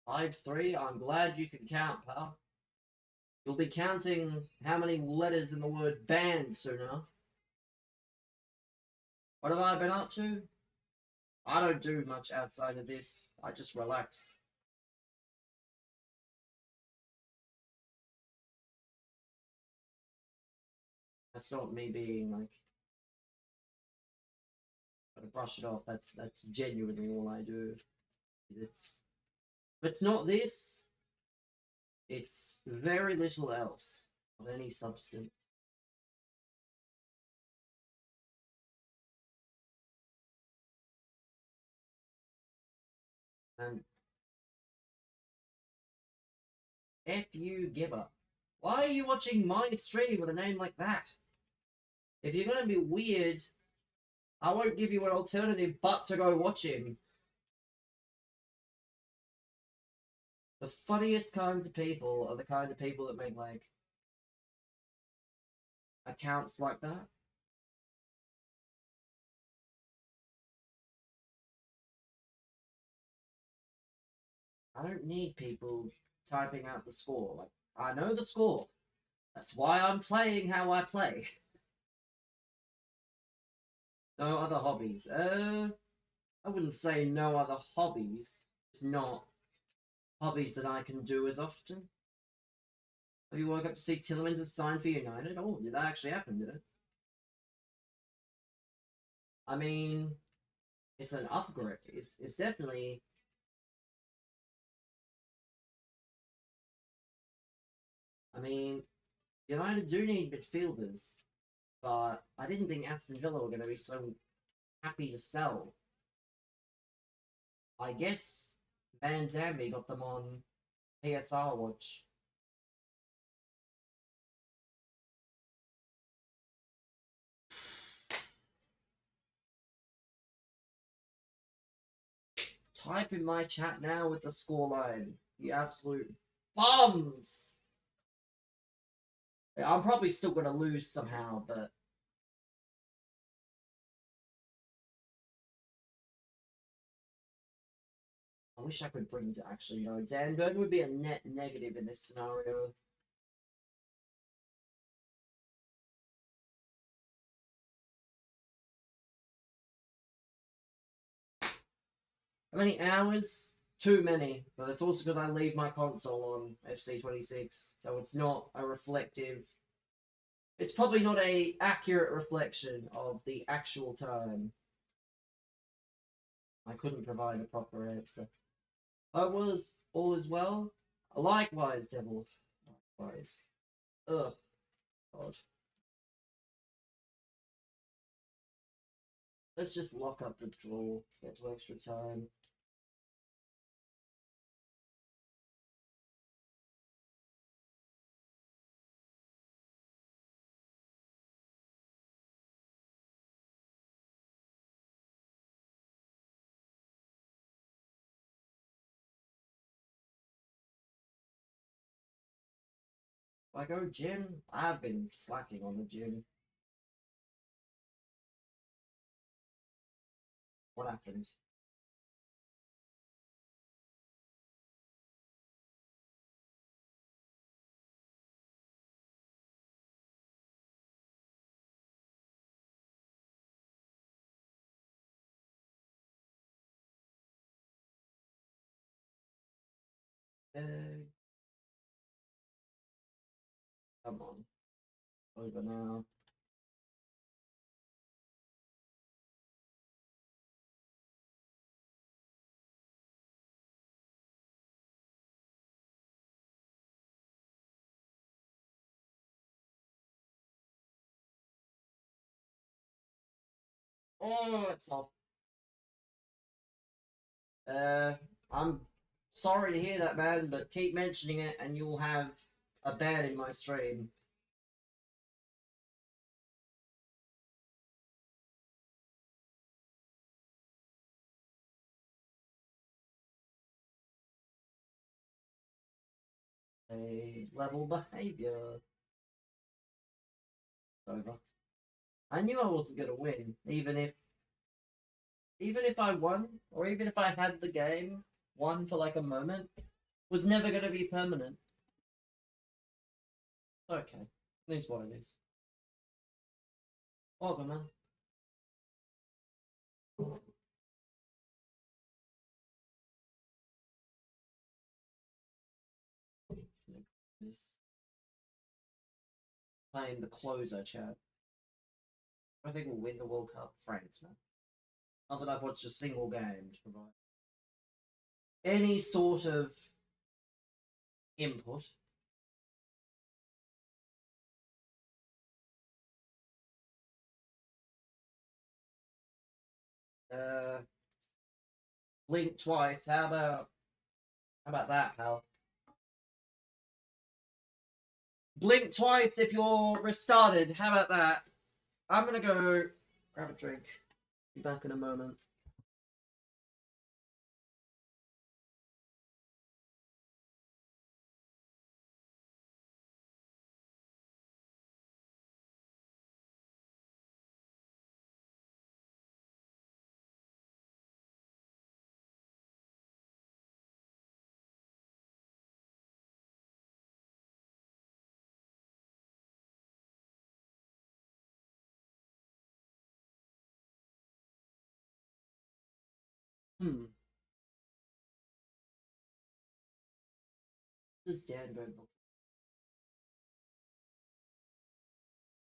S1: Five three. I'm glad you can count, pal. You'll be counting how many letters in the word band soon enough. What have I been up to? I don't do much outside of this. I just relax. That's not me being like gotta brush it off. That's genuinely all I do. It's if it's not this, it's very little else of any substance. And F you giver. Why are you watching my stream with a name like that? If you're gonna be weird, I won't give you an alternative but to go watch him. The funniest kinds of people are the kind of people that make like accounts like that. I don't need people typing out the score. Like, I know the score. That's why I'm playing how I play. No other hobbies. I wouldn't say no other hobbies. It's not hobbies that I can do as often. Have you woke up to see Tielemans has signed for United? Oh, did that actually happen, did it? I mean, it's an upgrade. It's definitely. I mean, United do need midfielders, but I didn't think Aston Villa were going to be so happy to sell. I guess Van Zambi got them on PSR watch. Type in my chat now with the scoreline. You absolute bums! I'm probably still going to lose somehow, but I wish I could bring to actually know. Dan Burn would be a net negative in this scenario. How many hours? Too many, but that's also because I leave my console on FC26, so it's not a reflective. It's probably not a accurate reflection of the actual time. I couldn't provide a proper answer. I was all as well. Likewise, Devil. Likewise. Ugh. God. Let's just lock up the draw. Get to extra time. Like, oh, gym? I've been slacking on the gym. What happened? Come on. Over now. Oh, it's off. I'm sorry to hear that, man, but keep mentioning it and you'll have a ban in my stream. A level behavior. Over. I knew I wasn't gonna win, even if I won, or even if I had the game won for like a moment, was never gonna be permanent. Okay, it is what it is. Welcome, man. This playing the closer chat. I think we'll win the World Cup. France, man. Not that I've watched a single game to provide any sort of input. Blink twice. How about that, pal? Blink twice if you're restarted. How about that? I'm gonna go grab a drink. Be back in a moment. Hmm. Does Dan Bird look?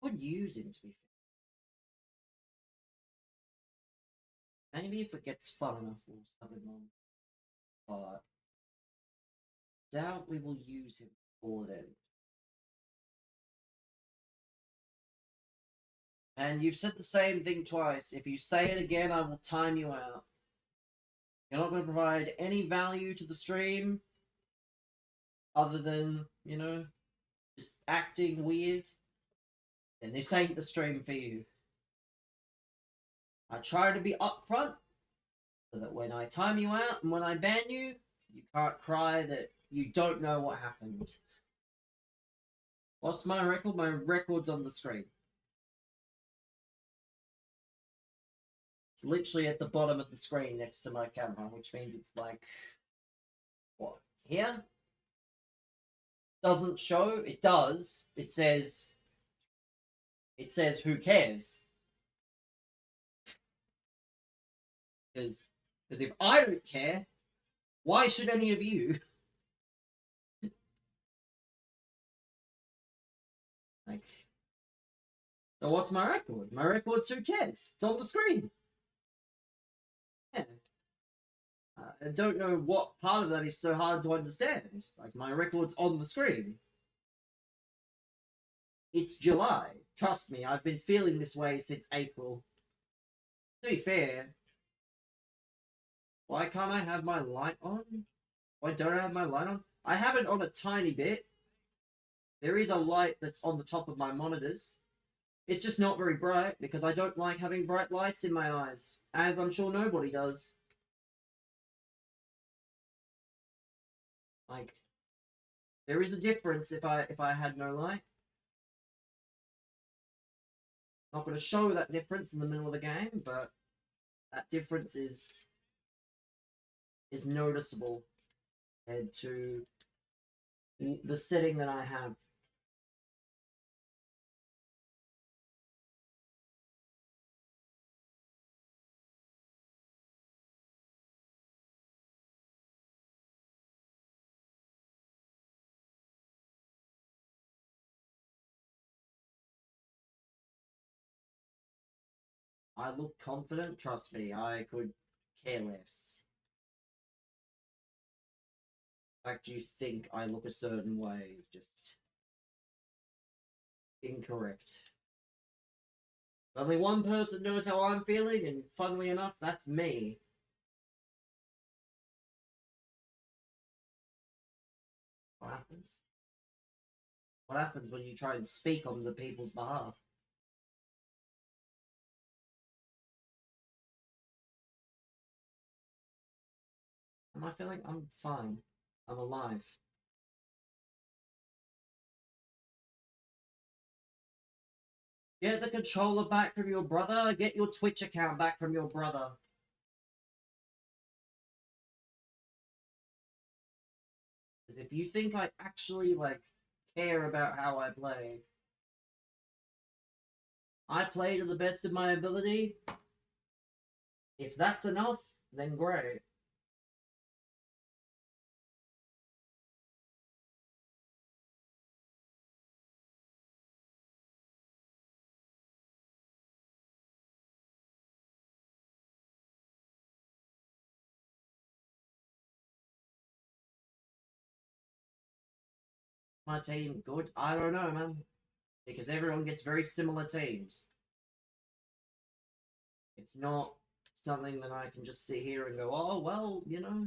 S1: Would use him to be fair. Maybe if it gets fun enough, we'll sub him on. But doubt we will use him for then. And you've said the same thing twice. If you say it again, I will time you out. You're not going to provide any value to the stream other than, you know, just acting weird. Then this ain't the stream for you. I try to be upfront so that when I time you out and when I ban you, you can't cry that you don't know what happened. What's my record? My record's on the screen. It's literally at the bottom of the screen next to my camera, which means it's like, what, here? Doesn't show, it does. It says who cares? Because if I don't care, why should any of you? Like, so what's my record? My record's who cares? It's on the screen. Yeah. I don't know what part of that is so hard to understand. Like, my record's on the screen. It's July. Trust me, I've been feeling this way since April. To be fair, why can't I have my light on? Why don't I have my light on? I have it on a tiny bit. There is a light that's on the top of my monitors. It's just not very bright because I don't like having bright lights in my eyes, as I'm sure nobody does. Like, there is a difference if I had no light. Not going to show that difference in the middle of a game, but that difference is noticeable compared to the setting that I have. I look confident, trust me, I could care less. In fact, you think I look a certain way, just incorrect. Only one person knows how I'm feeling, and funnily enough, that's me. What happens? What happens when you try and speak on the people's behalf? Am I feeling? I'm fine. I'm alive. Get the controller back from your brother. Get your Twitch account back from your brother. Because if you think I actually, like, care about how I play to the best of my ability. If that's enough, then great. My team good? I don't know, man. Because everyone gets very similar teams. It's not something that I can just sit here and go, oh, well, you know.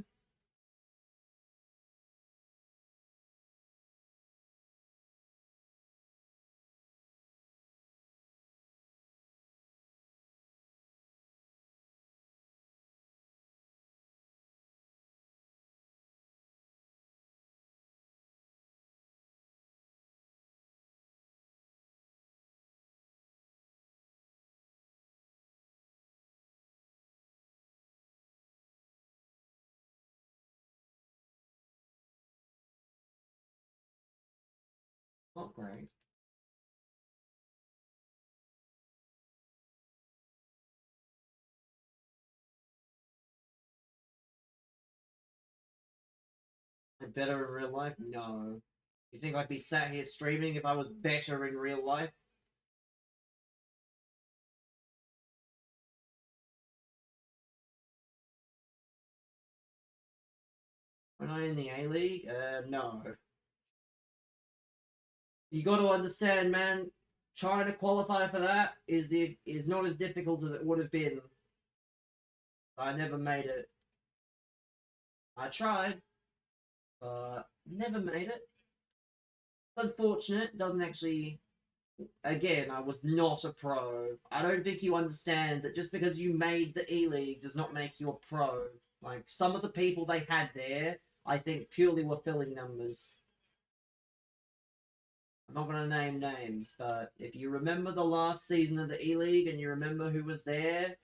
S1: Not great. I'm better in real life? No. You think I'd be sat here streaming if I was better in real life? When I in the A League? No. You got to understand, man. Trying to qualify for that is not as difficult as it would have been. I never made it. I tried, but never made it. It's unfortunate. Doesn't actually. Again, I was not a pro. I don't think you understand that just because you made the E League does not make you a pro. Like some of the people they had there, I think purely were filling numbers. I'm not going to name names, but if you remember the last season of the E League and you remember who was there,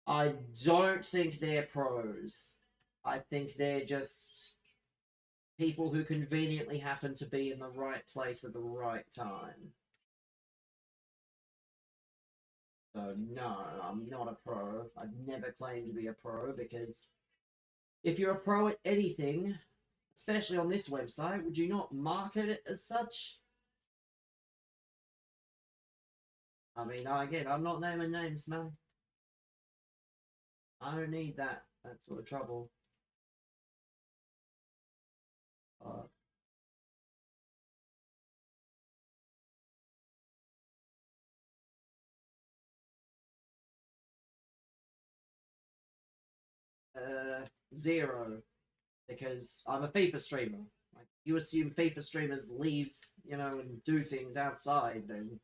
S1: I don't think they're pros. I think they're just people who conveniently happen to be in the right place at the right time. So no, I'm not a pro. I'd never claim to be a pro because if you're a pro at anything, especially on this website, would you not market it as such? I mean, again, I'm not naming names, man. I don't need that sort of trouble. Uh, uh, zero, because I'm a FIFA streamer. Like, you assume FIFA streamers leave, and do things outside, then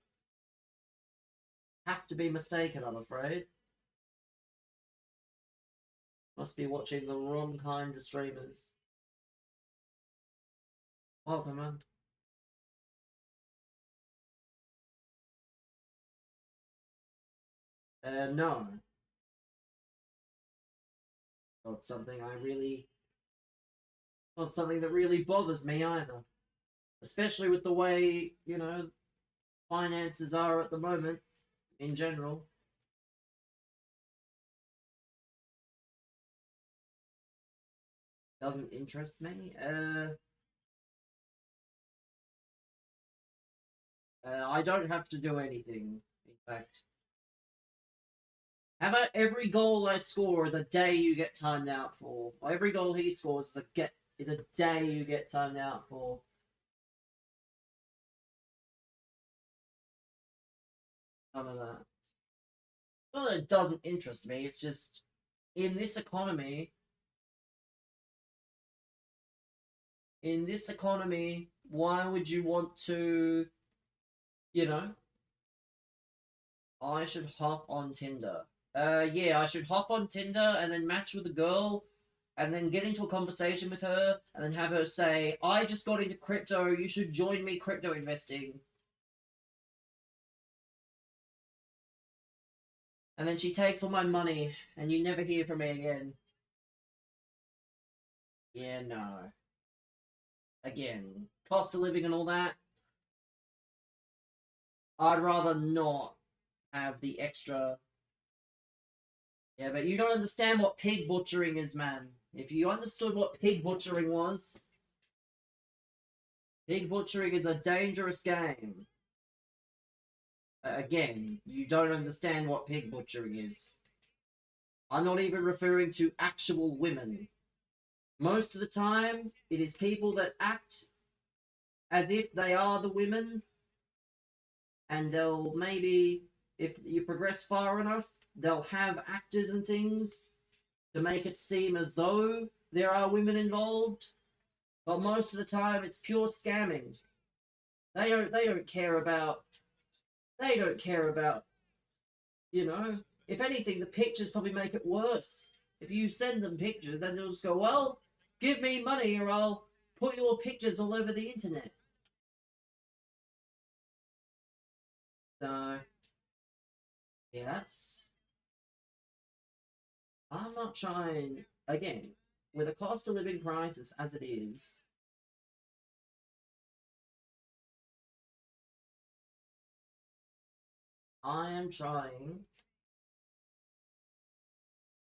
S1: have to be mistaken, I'm afraid. Must be watching the wrong kind of streamers. Welcome, man. No. Not something I really. Not something that really bothers me either. Especially with the way, finances are at the moment, in general. Doesn't interest me. I don't have to do anything, in fact. How about every goal I score is a day you get timed out for? Or every goal he scores is a day you get timed out for. None of that. Well, it doesn't interest me. It's just in this economy. In this economy, why would you want to? You know, I should hop on Tinder. Yeah, I should hop on Tinder and then match with a girl and then get into a conversation with her and then have her say, I just got into crypto, you should join me crypto investing. And then she takes all my money, and you never hear from me again. Yeah, no. Again, cost of living and all that. I'd rather not have the extra. Yeah, but you don't understand what pig butchering is, man. If you understood what pig butchering was, pig butchering is a dangerous game. Again, you don't understand what pig butchering is. I'm not even referring to actual women. Most of the time, it is people that act as if they are the women, and they'll maybe, if you progress far enough, they'll have actors and things to make it seem as though there are women involved. But most of the time, it's pure scamming. They don't care about. They don't care about. You know, if anything, the pictures probably make it worse. If you send them pictures, then they'll just go, "Well, give me money, or I'll put your pictures all over the internet." So, yeah, that's. I'm not trying. Again, with a cost of living crisis as it is, I am trying.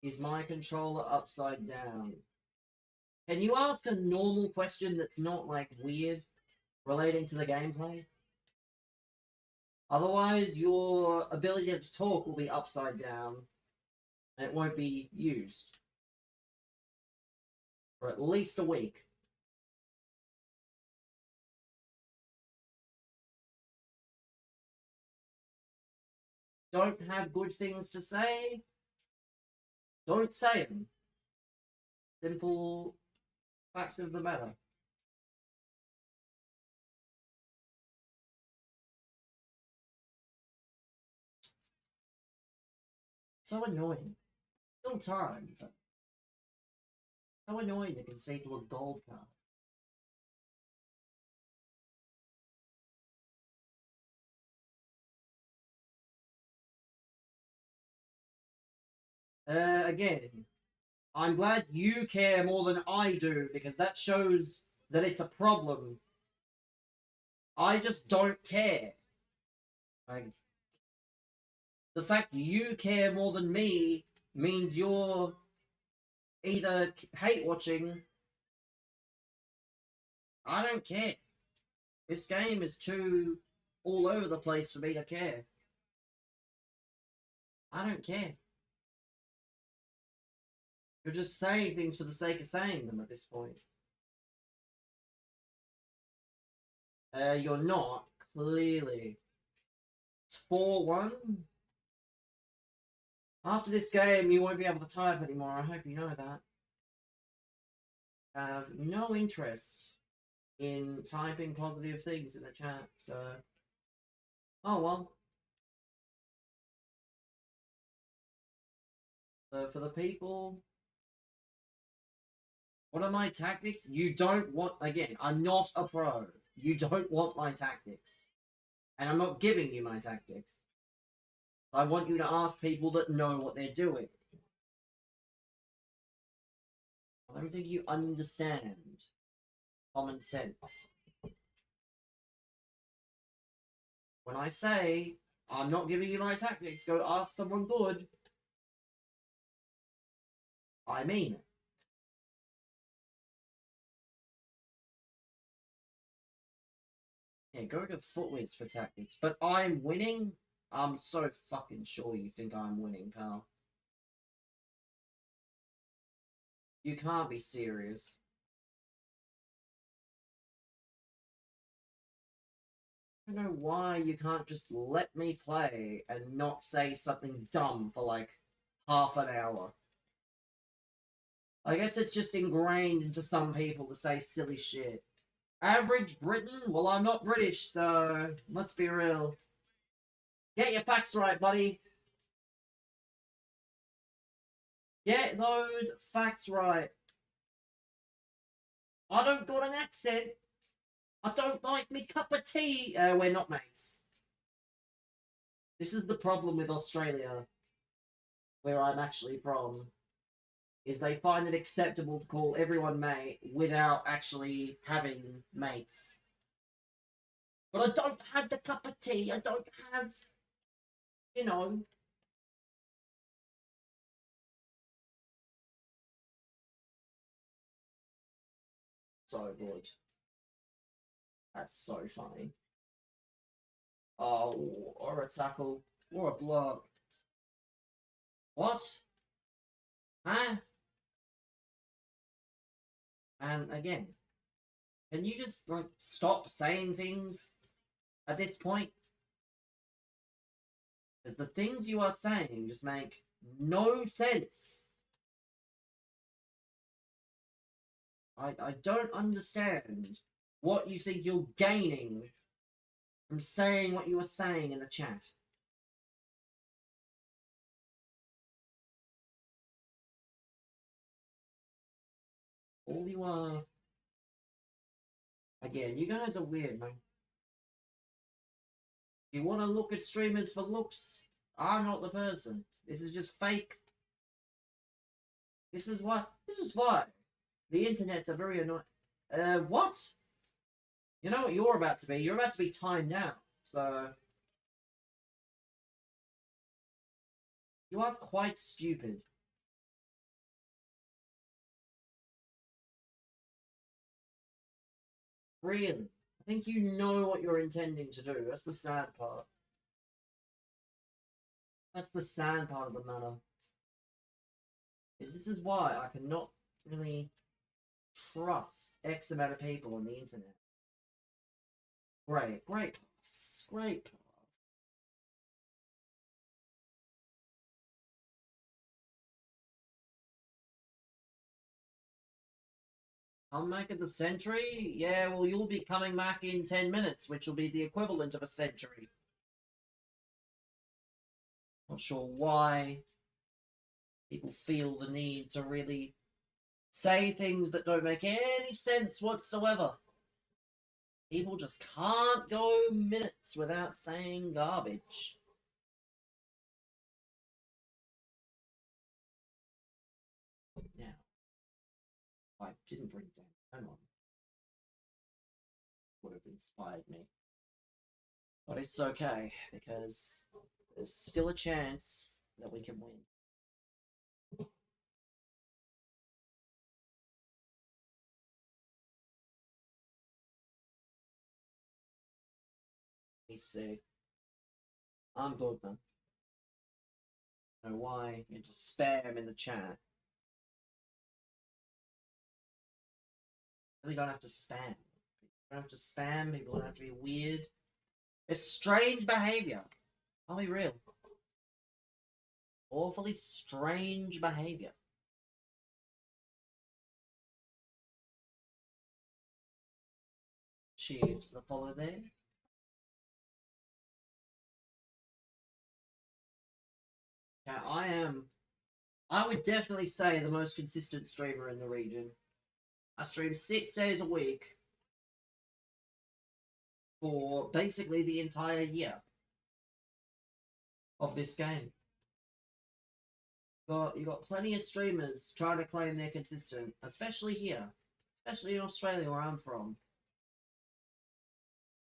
S1: Is my controller upside down? Can you ask a normal question that's not like weird relating to the gameplay? Otherwise, your ability to talk will be upside down and it won't be used for at least a week. Don't have good things to say? Don't say them. Simple fact of the matter. So annoying. Still time, but so annoying to concede to a gold card. Again, I'm glad you care more than I do, because that shows that it's a problem. I just don't care. Like, the fact you care more than me means you're either hate watching. I don't care. This game is too all over the place for me to care. I don't care. You're just saying things for the sake of saying them at this point. You're not, clearly. It's 4-1. After this game, you won't be able to type anymore. I hope you know that. I have no interest in typing positive things in the chat, so. Oh well. So for the people. What are my tactics? You don't want. Again, I'm not a pro. You don't want my tactics. And I'm not giving you my tactics. I want you to ask people that know what they're doing. I don't think you understand common sense. When I say I'm not giving you my tactics, go ask someone good, I mean it. Yeah, go to Footwiz for tactics. But I'm winning? I'm so fucking sure you think I'm winning, pal. You can't be serious. I don't know why you can't just let me play and not say something dumb for like half an hour. I guess it's just ingrained into some people to say silly shit. Average Britain? Well, I'm not British, so let's be real. Get your facts right, buddy. Get those facts right. I don't got an accent. I don't like me cup of tea. We're not mates. This is the problem with Australia. where I'm actually from, is they find it acceptable to call everyone mate without actually having mates. But I don't have the cup of tea. I don't have, you know. So good. That's so funny. Oh, or a tackle, or a block. What? Huh? And again, can you just like stop saying things at this point? Because the things you are saying just make no sense. I don't understand what you think you're gaining from saying what you were saying in the chat. All you are. Again, you guys are weird, man. You want to look at streamers for looks? I'm not the person. This is just fake. This is why. This is why the internet's a very annoying. What? You know what you're about to be? You're about to be timed out. So you are quite stupid. Really. I think you know what you're intending to do. That's the sad part. That's the sad part of the matter. Is this is why I cannot really trust X amount of people on the internet. Great, great pass. Great pass. Come back at the century? Yeah, well, you'll be coming back in 10 minutes, which will be the equivalent of a century. Not sure why people feel the need to really say things that don't make any sense whatsoever. People just can't go minutes without saying garbage. Now, I didn't bring down. Hang on. Would have inspired me. But it's okay, because there's still a chance that we can win. Let me see. I'm good, man. I don't know why you just spam in the chat. Really don't have to spam. You don't have to spam, people don't have to be weird. It's strange behavior. I'll be real. Awfully strange behavior. Cheers for the follow there. Yeah, I would definitely say the most consistent streamer in the region. I stream 6 days a week for basically the entire year of this game. You got plenty of streamers trying to claim they're consistent, especially here, especially in Australia where I'm from.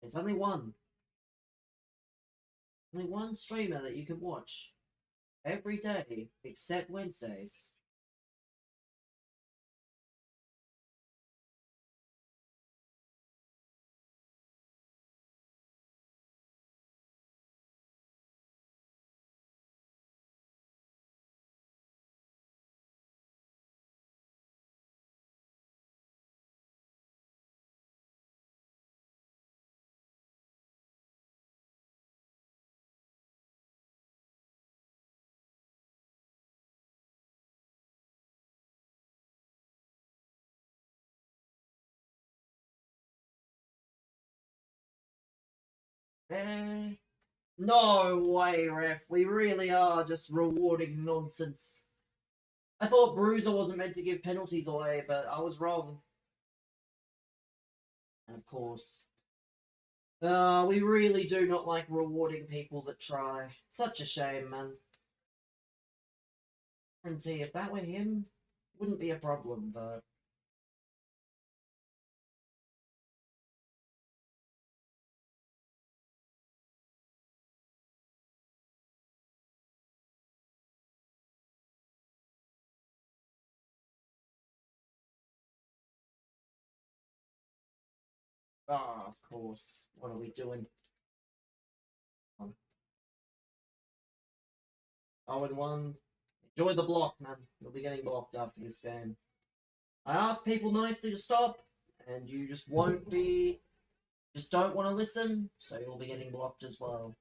S1: There's only one streamer that you can watch every day except Wednesdays. Eh, no way, ref. We really are just rewarding nonsense. I thought Bruiser wasn't meant to give penalties away, but I was wrong. And of course, we really do not like rewarding people that try. Such a shame, man. guarantee if that were him, it wouldn't be a problem, but. Ah, of course. What are we doing? 0-1. Enjoy the block, man. You'll be getting blocked after this game. I asked people nicely to stop, and you just won't be. Just don't want to listen, so you'll be getting blocked as well.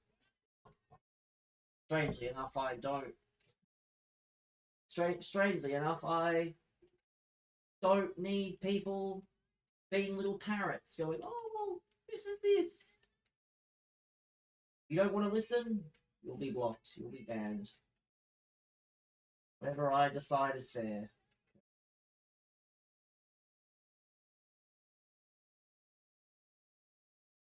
S1: Strangely enough, I don't. Strangely enough, I don't need people being little parrots going, oh, well, this is this. You don't want to listen, you'll be blocked, you'll be banned. Whatever I decide is fair.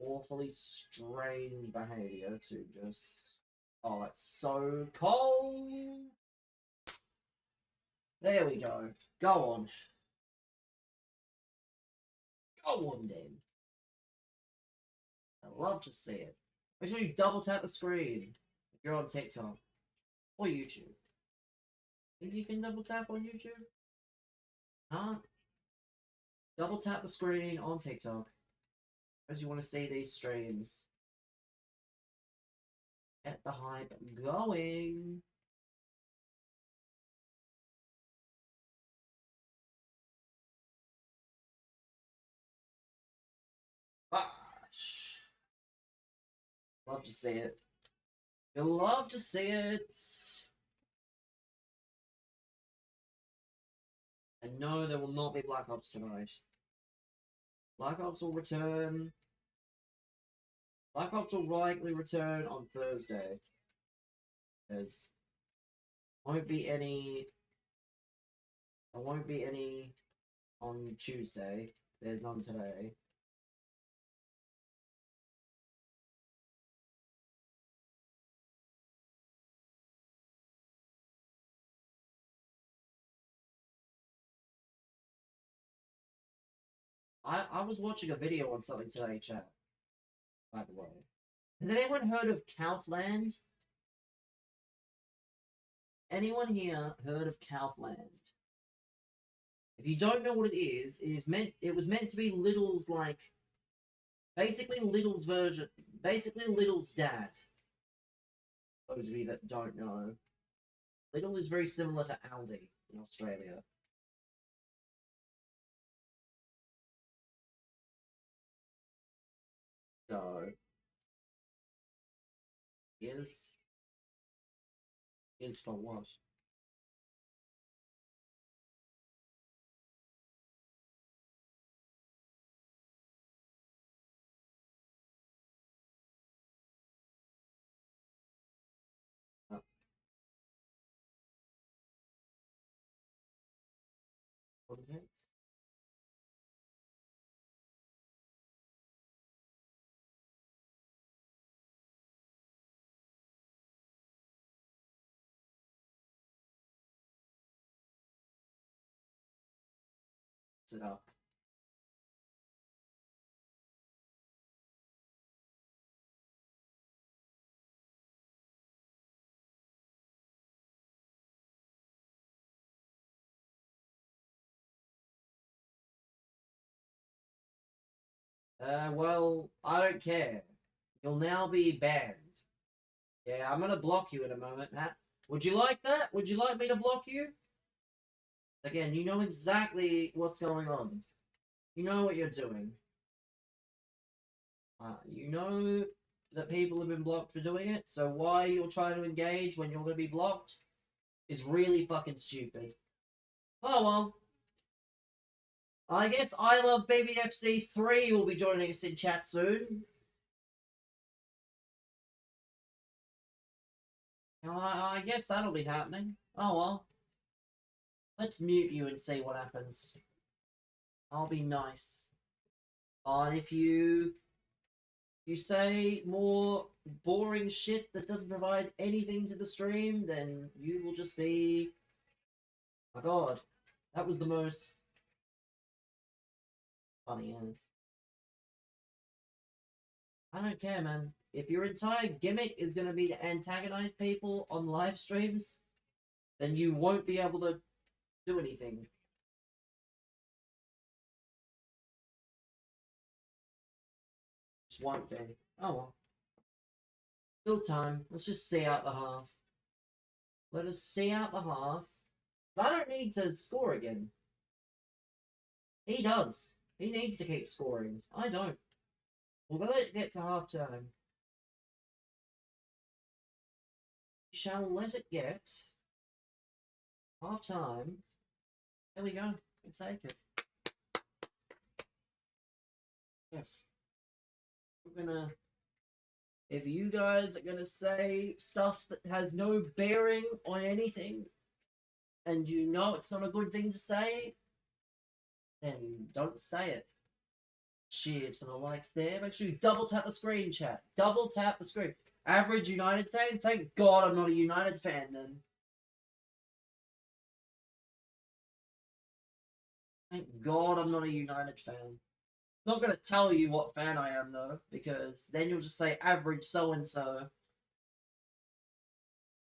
S1: Awfully strange behavior to just. Oh, it's so cold. There we go. Go on. Go on then. I love to see it. Make sure you double tap the screen if you're on TikTok or YouTube. Think you can double tap on YouTube? Huh? Double tap the screen on TikTok as you want to see these streams. Get the hype going. Gosh. Love to see it. You'll love to see it. And no, there will not be Black Ops tonight. Black Ops will return. Black Ops will likely return on Thursday. There's won't be any. There won't be any on Tuesday. There's none today. I was watching a video on something today, chat. By the way, has anyone heard of Kaufland? Anyone here heard of Kaufland? If you don't know what it is meant. It was meant to be Lidl's basically Lidl's version, basically Lidl's dad. Those of you that don't know, Lidl is very similar to Aldi in Australia. So, is for what? Context? It up. Well, I don't care. You'll now be banned. Yeah, I'm gonna block you in a moment, Matt. Would you like that? Would you like me to block you? Again, you know exactly what's going on. You know what you're doing. You know that people have been blocked for doing it, so why you're trying to engage when you're gonna be blocked is really fucking stupid. Oh well. I guess I Love Baby FC 3 will be joining us in chat soon. I guess that'll be happening. Oh well. Let's mute you and see what happens. I'll be nice. If you say more boring shit that doesn't provide anything to the stream, then you will just be My god. That was the most funny as. I don't care, man. If your entire gimmick is going to be to antagonize people on live streams, then you won't be able to do anything. Just won't be. Oh well. Still time. Let's just see out the half. Let us see out the half. I don't need to score again. He does. He needs to keep scoring. I don't. We'll let it get to half time. We shall let it get half time. There we go. We'll take it. If we're gonna, if you guys are gonna say stuff that has no bearing on anything, and you know it's not a good thing to say, then don't say it. Cheers for the likes there. Make sure you double tap the screen, chat. Double tap the screen. Average United fan? Thank God I'm not a United fan then. Thank God I'm not a United fan. Not going to tell you what fan I am though, because then you'll just say average so and so.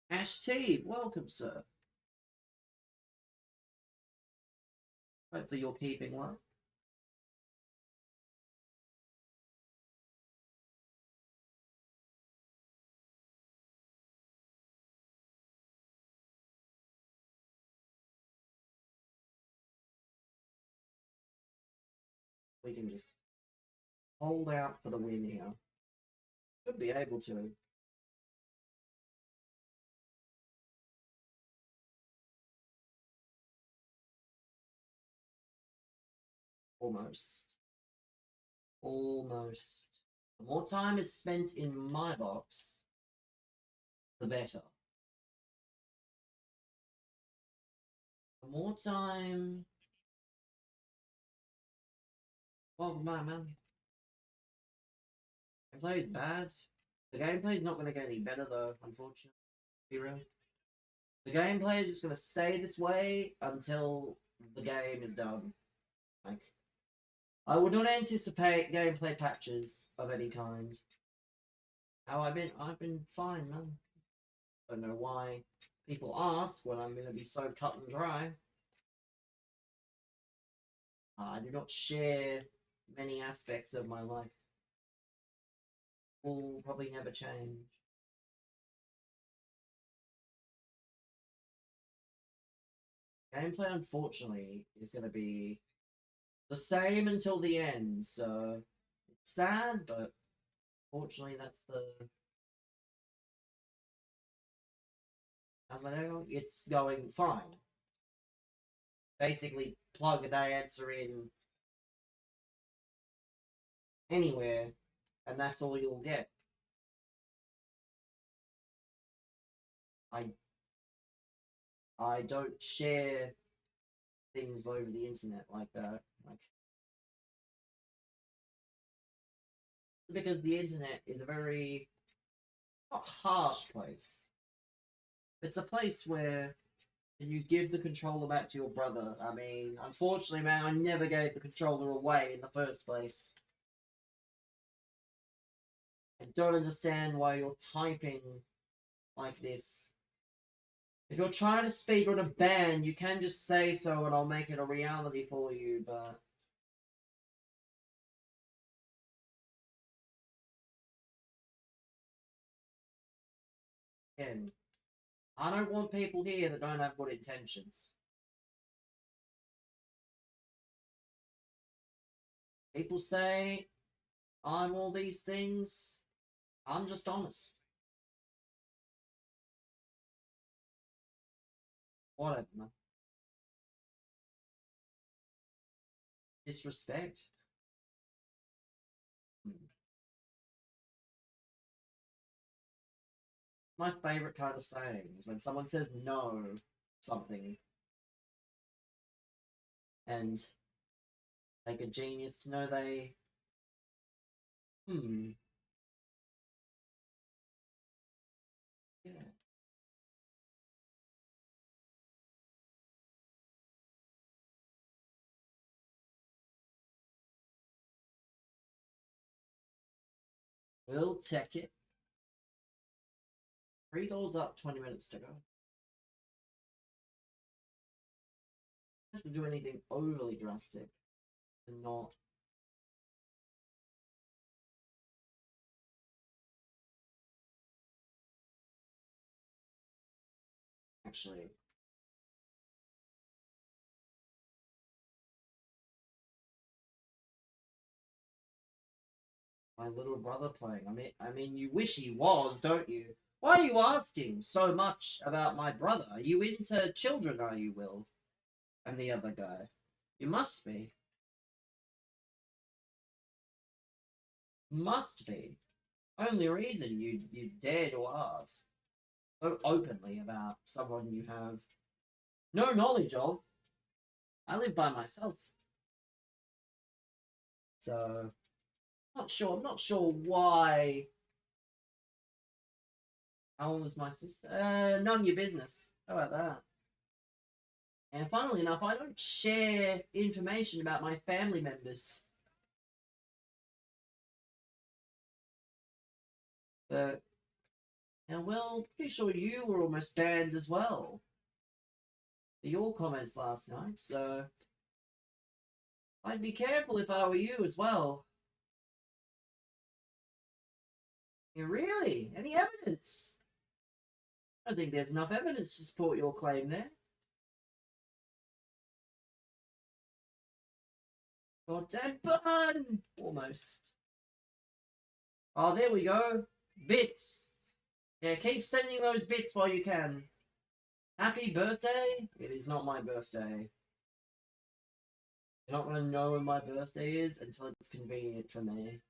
S1: Ash T, welcome, sir. Hopefully you're keeping well. We can just hold out for the win here. Should be able to. Almost. Almost. The more time is spent in my box, the better. The more time. Well, man. Gameplay is bad. The gameplay is not going to get any better though, unfortunately. Be real. The gameplay is just going to stay this way until the game is done. Like, I would not anticipate gameplay patches of any kind. How I've been fine, man. Don't know why people ask when I'm going to be so cut and dry. I do not share many aspects of my life. Will probably never change. Gameplay, unfortunately, is going to be the same until the end, so it's sad, but fortunately that's the... It's going fine. Basically, plug the answer in anywhere, and that's all you'll get. I don't share things over the internet like that. Like, because the internet is a very not harsh place. It's a place where you give the controller back to your brother. I mean, unfortunately, man, I never gave the controller away in the first place. I don't understand why you're typing like this. If you're trying to speedrun a band, you can just say so and I'll make it a reality for you, but... Again, I don't want people here that don't have good intentions. People say I'm all these things. I'm just honest. Whatever, man. Disrespect. My favorite kind of saying is when someone says no something and take a genius to know they yeah. We'll take it. $3 up, 20 minutes to go. I don't have to do anything overly drastic and not. Actually, my little brother playing. I mean, you wish he was, don't you? Why are you asking so much about my brother? Are you into children, are you, Will? And the other guy. You must be. Must be. Only reason you dare to ask so openly about someone you have no knowledge of. I live by myself. So I'm not sure why. How old was my sister? None of your business. How about that? And funnily enough, I don't share information about my family members. But, and well, pretty sure you were almost banned as well for your comments last night, so I'd be careful if I were you as well. Yeah, really? Any evidence? I don't think there's enough evidence to support your claim there. Goddamn bun! Almost. Oh, there we go. Bits. Yeah, keep sending those bits while you can. Happy birthday? It is not my birthday. You're not going to know when my birthday is until it's convenient for me.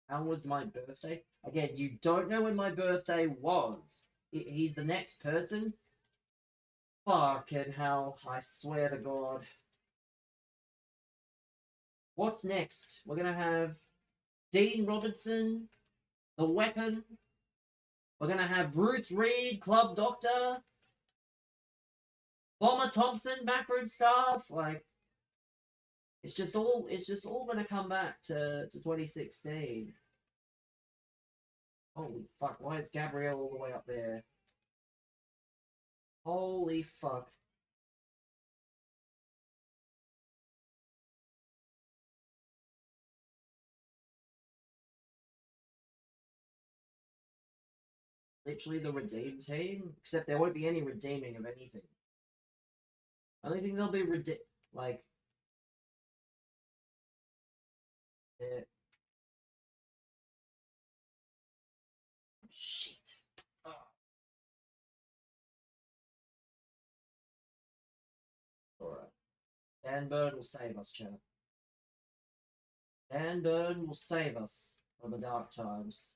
S1: How was my birthday? Again, you don't know when my birthday was. He's the next person? Fucking hell, I swear to God. What's next? We're gonna have Dean Robertson, The Weapon. We're gonna have Bruce Reed, Club Doctor. Bomber Thompson, backroom staff. Like, it's just all gonna come back to 2016. Holy fuck, why is Gabrielle all the way up there? Holy fuck. Literally the redeem team, except there won't be any redeeming of anything. Only thing there'll be like uh, shit. Oh. Alright. Dan Burn will save us, chat. Dan Burn will save us from the dark times.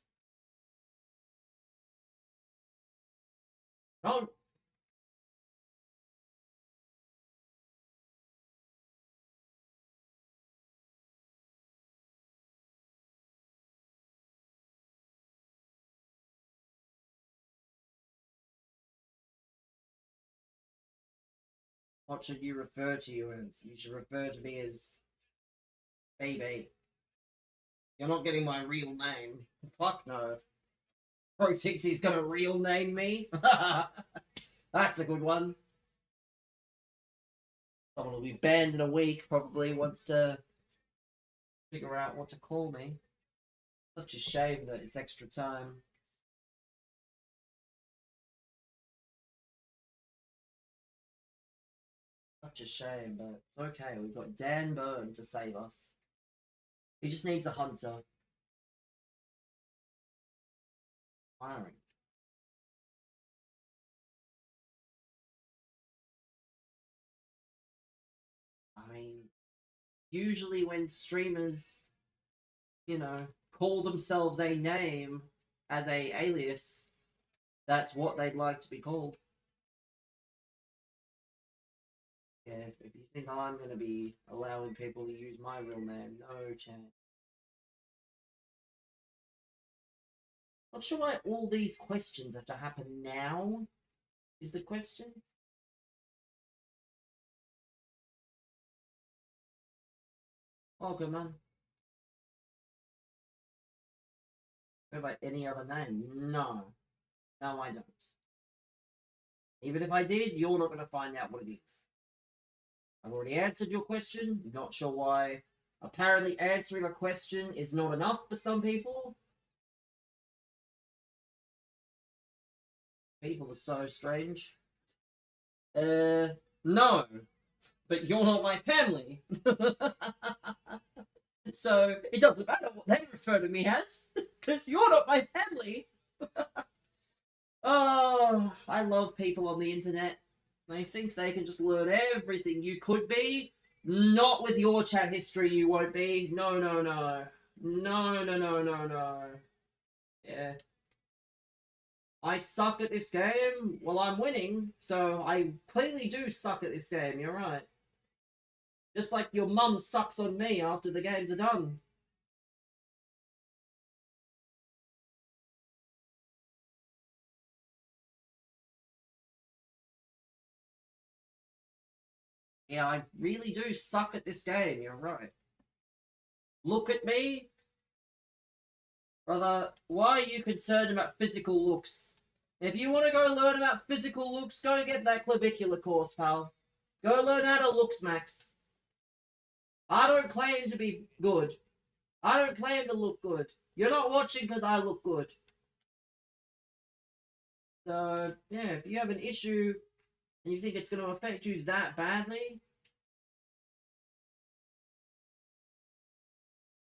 S1: No. What should you refer to you as? You should refer to me as BB. You're not getting my real name. Fuck no. Pro Fixie's gonna real name me? That's a good one. Someone will be banned in a week, probably wants to figure out what to call me. Such a shame that it's extra time. Such a shame, but it's okay. We've got Dan Burn to save us. He just needs a hunter. Firing. I mean, usually when streamers, call themselves a name as a alias, that's what they'd like to be called. Yeah, if you think I'm going to be allowing people to use my real name, no chance. Not sure why all these questions have to happen now, is the question. Oh, good man. Go by any other name? No. No, I don't. Even if I did, you're not going to find out what it is. I've already answered your question. Not sure why. Apparently, answering a question is not enough for some people. People are so strange. No. But you're not my family. So, it doesn't matter what they refer to me as, because you're not my family. Oh, I love people on the internet. They think they can just learn everything you could be. Not with your chat history, you won't be. No, no, no. No, no, no, no, no. Yeah. I suck at this game. Well, I'm winning, so I clearly do suck at this game, you're right. Just like your mum sucks on me after the games are done. Yeah, I really do suck at this game, you're right. Look at me. Brother, why are you concerned about physical looks? If you want to go learn about physical looks, go get that clavicular course, pal. Go learn how to looks max. I don't claim to be good. I don't claim to look good. You're not watching because I look good. So, yeah, if you have an issue and you think it's going to affect you that badly,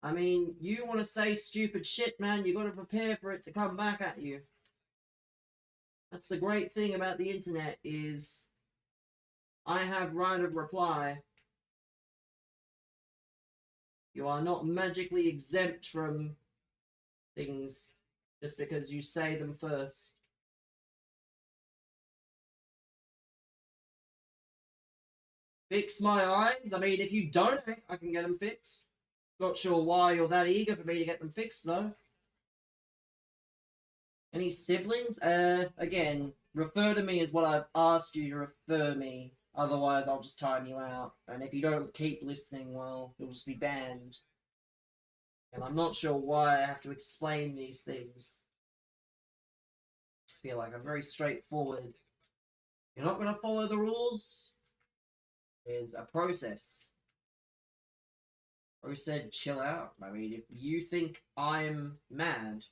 S1: I mean, you want to say stupid shit, man, you got to prepare for it to come back at you. That's the great thing about the internet is I have right of reply. You are not magically exempt from things just because you say them first. Fix my eyes? I mean, if you donate, I can get them fixed. Not sure why you're that eager for me to get them fixed, though. Any siblings? Again, refer to me as what I've asked you to refer me. Otherwise, I'll just time you out. And if you don't keep listening, well, you'll just be banned. And I'm not sure why I have to explain these things. I feel like I'm very straightforward. You're not going to follow the rules? There's a process. Who said chill out? I mean, if you think I'm mad,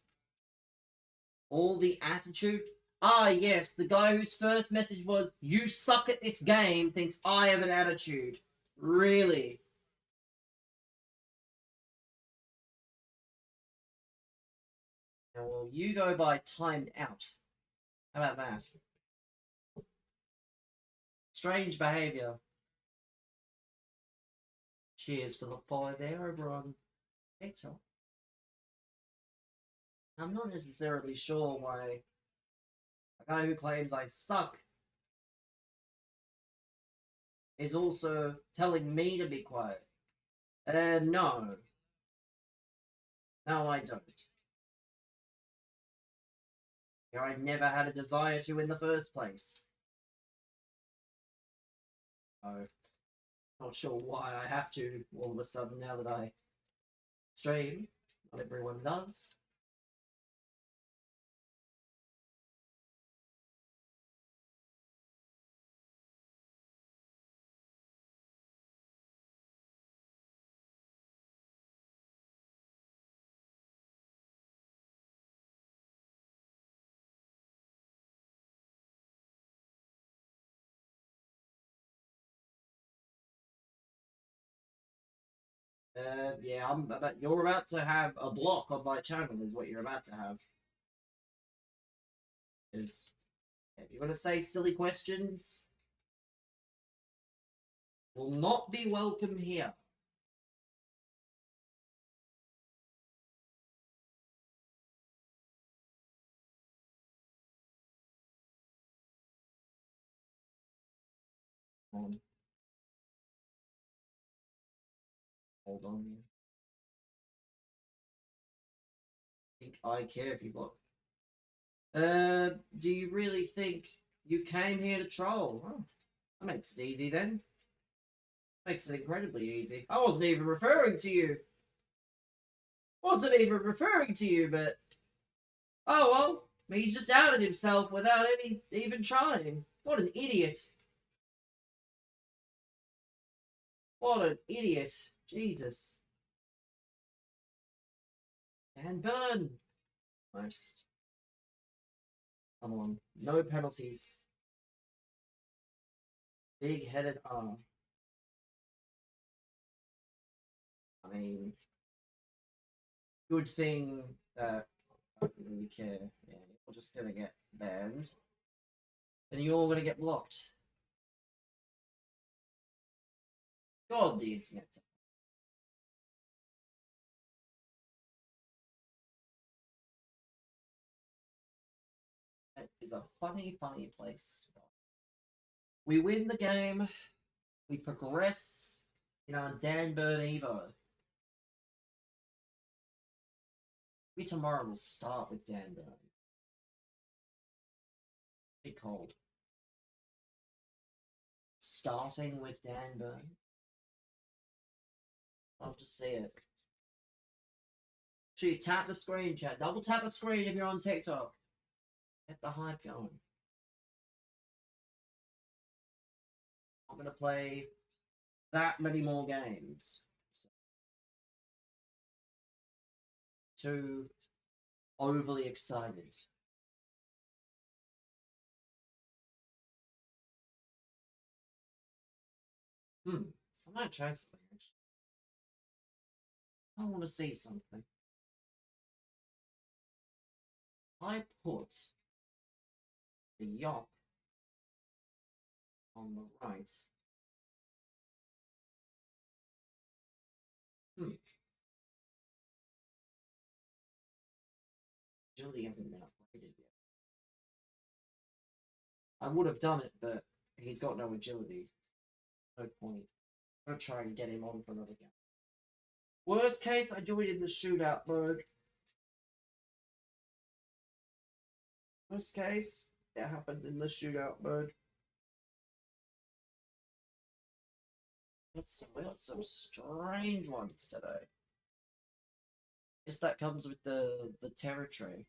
S1: all the attitude. Ah, yes, the guy whose first message was, you suck at this game, thinks I have an attitude. Really? Now, well, you go by timed out. How about that? Strange behaviour. Cheers for the follow there over on TikTok. I'm not necessarily sure why a guy who claims I suck is also telling me to be quiet. No. No, I don't. I never had a desire to in the first place. Oh, not sure why I have to all of a sudden now that I stream. Not everyone does. Yeah, you're about to have a block on my channel, is what you're about to have. Is if you're gonna say silly questions, will not be welcome here. Um, hold on. Think I care if you block. Do you really think you came here to troll? Oh, that makes it easy then. Makes it incredibly easy. I wasn't even referring to you. Wasn't even referring to you, but oh well. He's just outed himself without even trying. What an idiot. What an idiot. Jesus. And burn. Most. Come on. No penalties. Big headed arm. I mean, good thing that I don't really care. Yeah, we're just gonna get banned. And you're gonna get blocked. God, the internet. It is a funny, funny place. We win the game. We progress in our Dan Burn Evo. Maybe tomorrow we'll start with Dan Burn. Be cold. Starting with Dan Burn. Love to see it. Shoot, tap the screen, chat. Double tap the screen if you're on TikTok. Get the hype going. I'm gonna play that many more games. Too overly excited. I might try something actually. I want to see something. I put the Yop on the right. Agility hasn't been upgraded yet. I would have done it, but he's got no agility. No point. I'm gonna try and get him on for another game. Worst case, I do it in the shootout mode. Worst case, it happens in the shootout mode. We got some strange ones today. Guess that comes with the territory.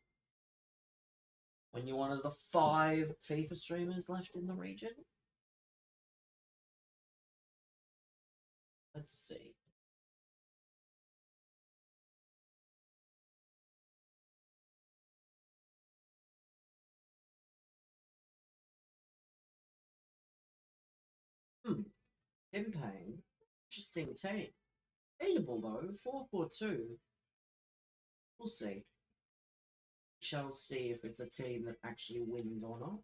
S1: When you're one of the 5 FIFA streamers left in the region. Let's see. Tim Payne. Interesting team. Beatable though. 4-4-2. We'll see. Shall see if it's a team that actually wins or not.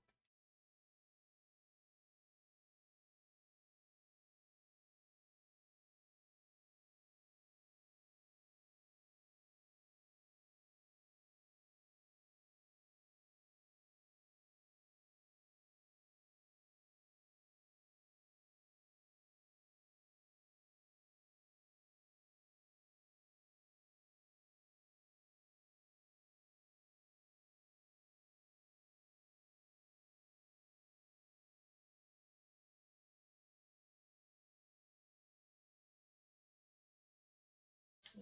S1: Let's see.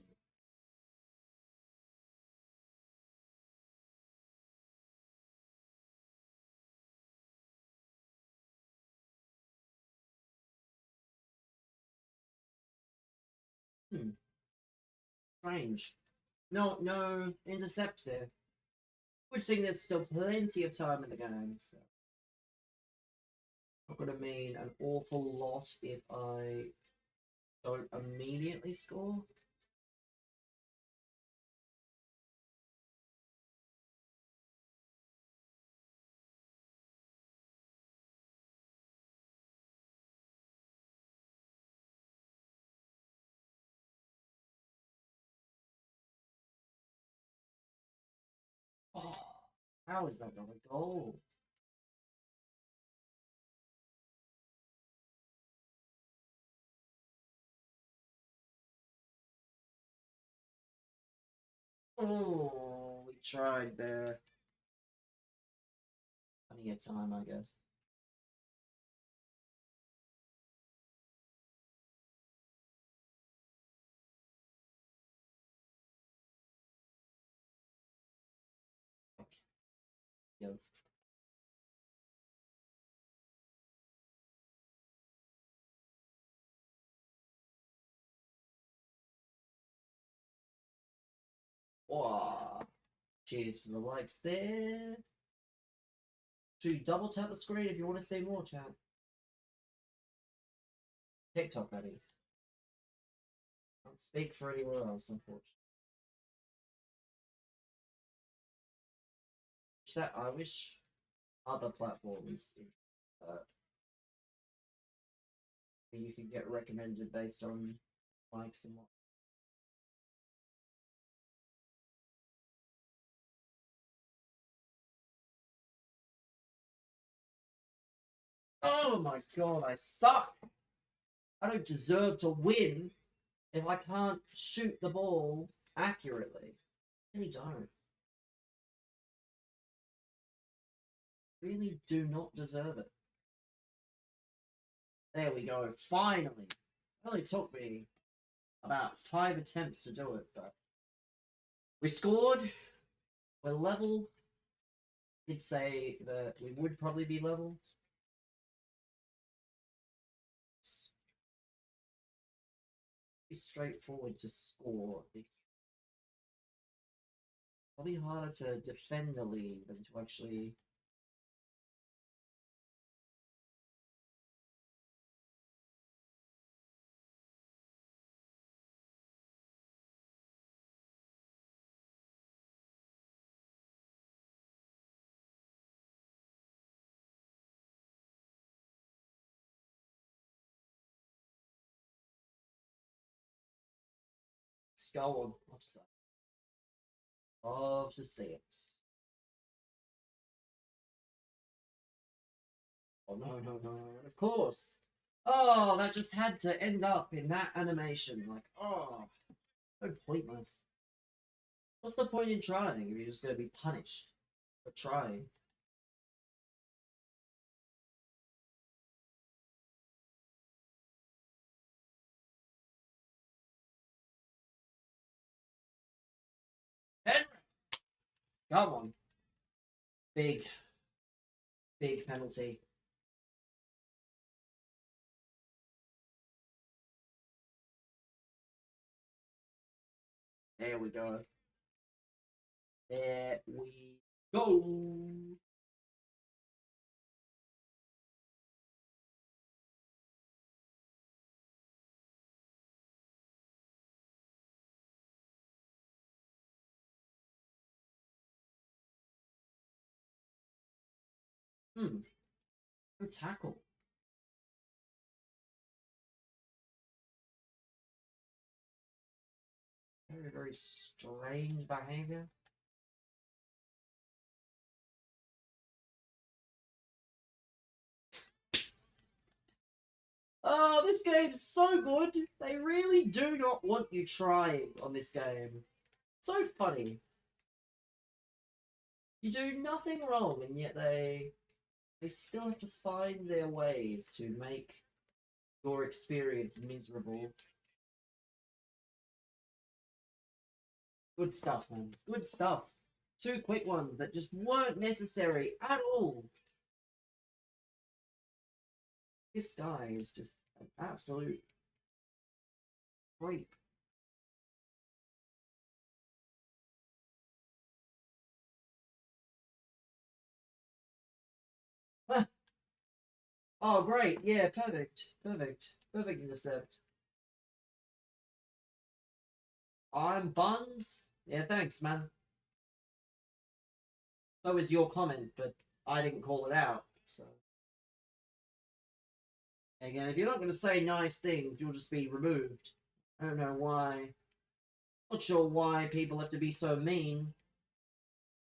S1: Strange. No intercept there. Good thing there's still plenty of time in the game, so not gonna mean an awful lot if I don't immediately score. Oh, how is that not a goal? Oh, we tried there. Plenty of time, I guess. Okay. Yo. Wow. Cheers for the likes there. Should you double tap the screen if you want to see more, chat? TikTok, that is. Can't speak for anywhere else, unfortunately. Chat, I wish other platforms uh, you could get recommended based on likes and what. Oh my god, I suck! I don't deserve to win if I can't shoot the ball accurately. Really don't. Really do not deserve it. There we go, finally! It only took me about 5 attempts to do it, but we scored. We're level. Did say that we would probably be level. It's pretty straightforward to score. It's probably harder to defend the lead than to actually. Skull on offside. Love to see it. Oh no, no, no, of course. Oh, that just had to end up in that animation. Like, oh, so pointless. What's the point in trying if you're just going to be punished for trying? Henry! Come on. Big, big penalty. There we go. There we go. Good tackle. Very, very strange behavior. Oh, this game's so good. They really do not want you trying on this game. So funny. You do nothing wrong, and yet they still have to find their ways to make your experience miserable. Good stuff, man. Good stuff. Two quick ones that just weren't necessary at all. This guy is just an absolute freak. Oh, great. Yeah, perfect. Perfect. Perfect intercept. I'm Buns. Yeah, thanks, man. So is your comment, but I didn't call it out. So again, if you're not going to say nice things, you'll just be removed. I don't know why. Not sure why people have to be so mean.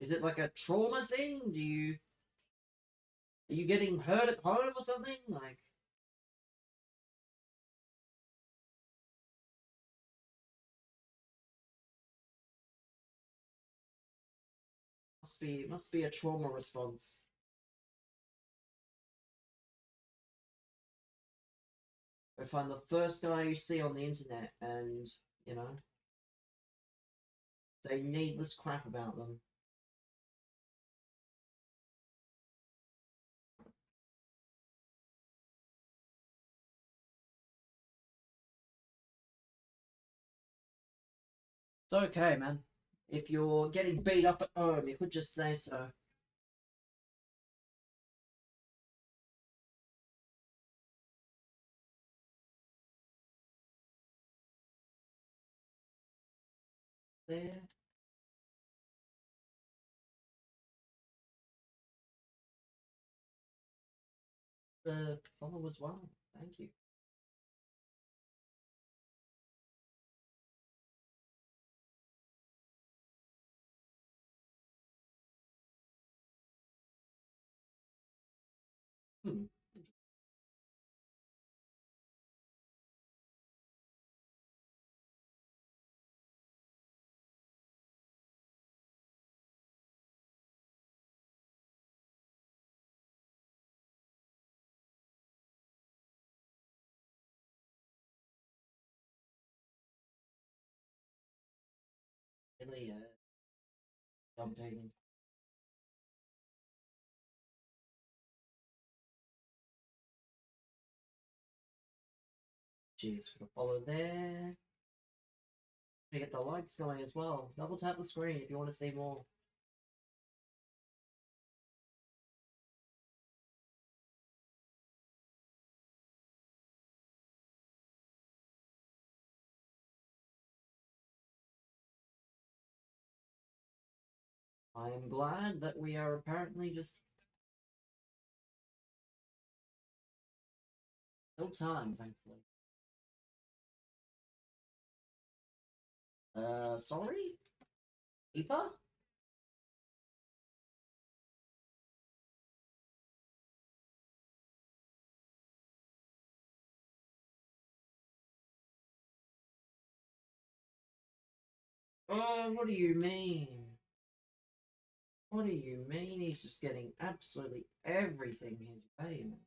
S1: Is it like a trauma thing? Are you getting hurt at home or something? Like must be a trauma response. Go find the first guy you see on the internet and, you know, say needless crap about them. It's okay, man. If you're getting beat up at home, you could just say so. There. The follow as well. Thank you. Hmm. Really, jumping. Cheers for the follow there. To get the likes going as well. Double tap the screen if you want to see more. I am glad that we are apparently just no time, thankfully. Sorry? Keeper? Oh, what do you mean? What do you mean he's just getting absolutely everything his way, man?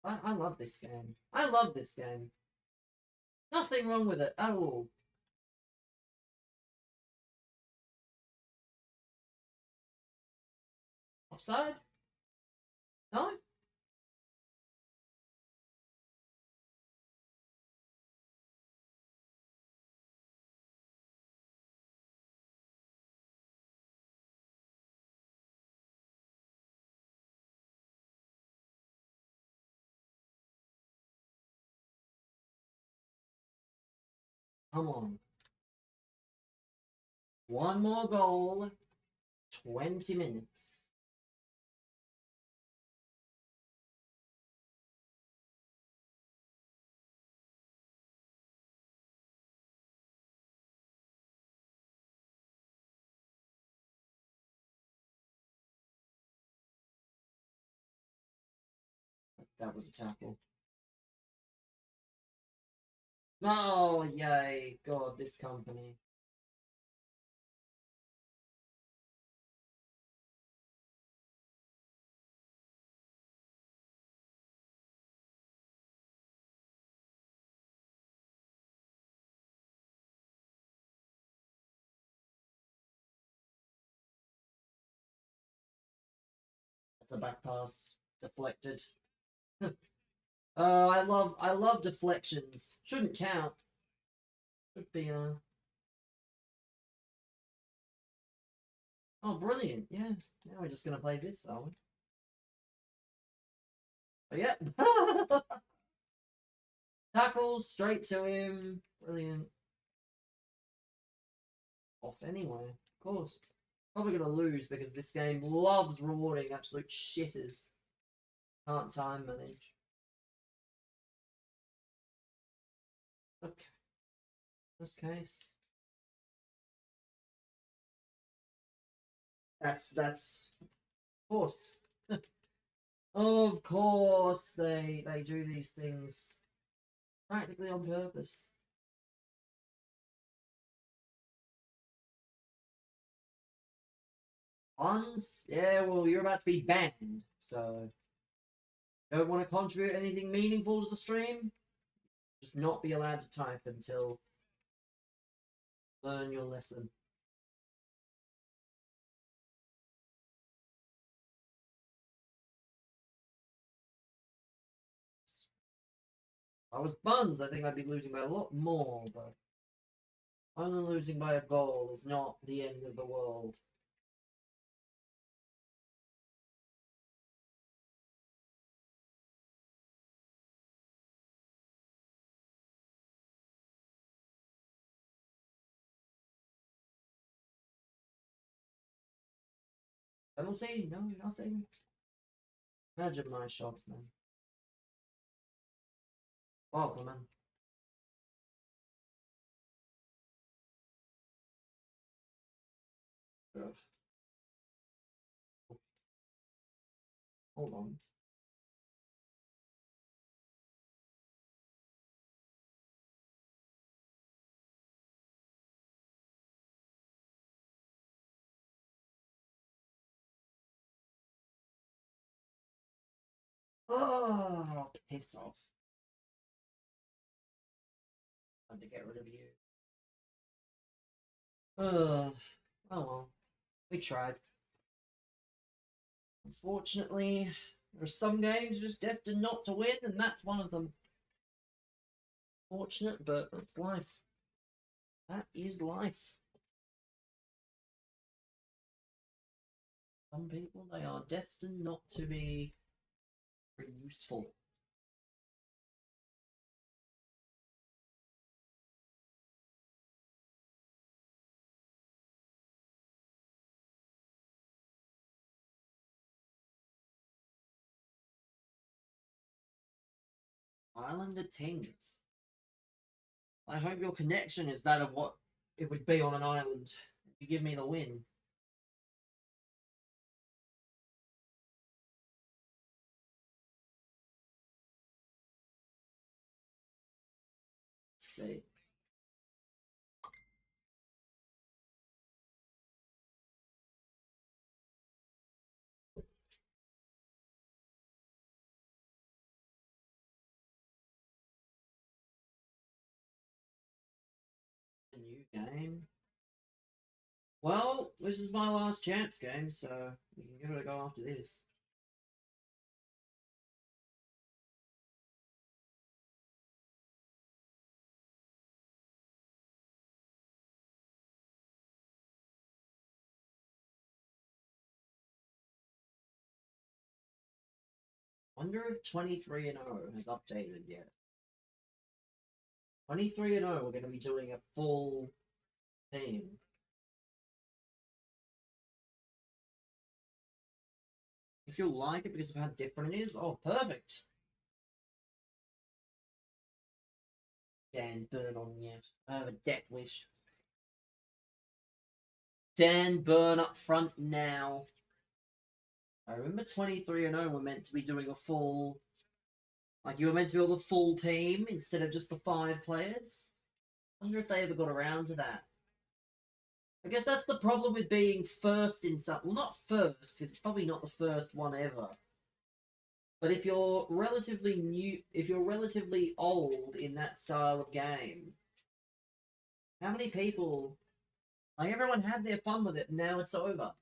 S1: I love this game. I love this game. Nothing wrong with it at all. Offside? No? Come on. One more goal. 20 minutes. That was a tackle. Oh, yay. God, this company. That's a back pass. Deflected. I love deflections. Shouldn't count. Should be Oh, brilliant. Yeah. Now we're just gonna play this, are we? Oh, yeah. Tackle straight to him. Brilliant. Off anyway. Of course. Probably gonna lose because this game loves rewarding absolute shitters. Can't time manage. Okay. Worst case. That's of course. Of course they do these things practically on purpose. Ons? Yeah, well, you're about to be banned, so don't want to contribute anything meaningful to the stream? Just not be allowed to type until learn your lesson. If I was Buns, I think I'd be losing by a lot more, but only losing by a goal is not the end of the world. Penalty? No, nothing. Imagine my shot, man. Welcome, man. Ugh. Hold on. Oh, piss off. Time to get rid of you. Oh well. We tried. Unfortunately, there are some games just destined not to win, and that's one of them. Fortunate, but that's life. That is life. Some people, they are destined not to be very useful. Islander Tings. I hope your connection is that of what it would be on an island. If you give me the win. Let's see. A new game. Well, this is my last chance game, so we can give it a go after this. Wonder if 23-0 has updated yet. 23-0, we're going to be doing a full team. If you like it because of how different it is, oh, perfect. Dan, burn on me out. I have a death wish. Dan, burn up front now. I remember 23-0 were meant to be doing a full... Like, you were meant to build a full team instead of just the 5 players. I wonder if they ever got around to that. I guess that's the problem with being first in some... Well, not first, because it's probably not the first one ever. But if you're relatively new... If you're relatively old in that style of game, how many people... Like, everyone had their fun with it, and now it's over.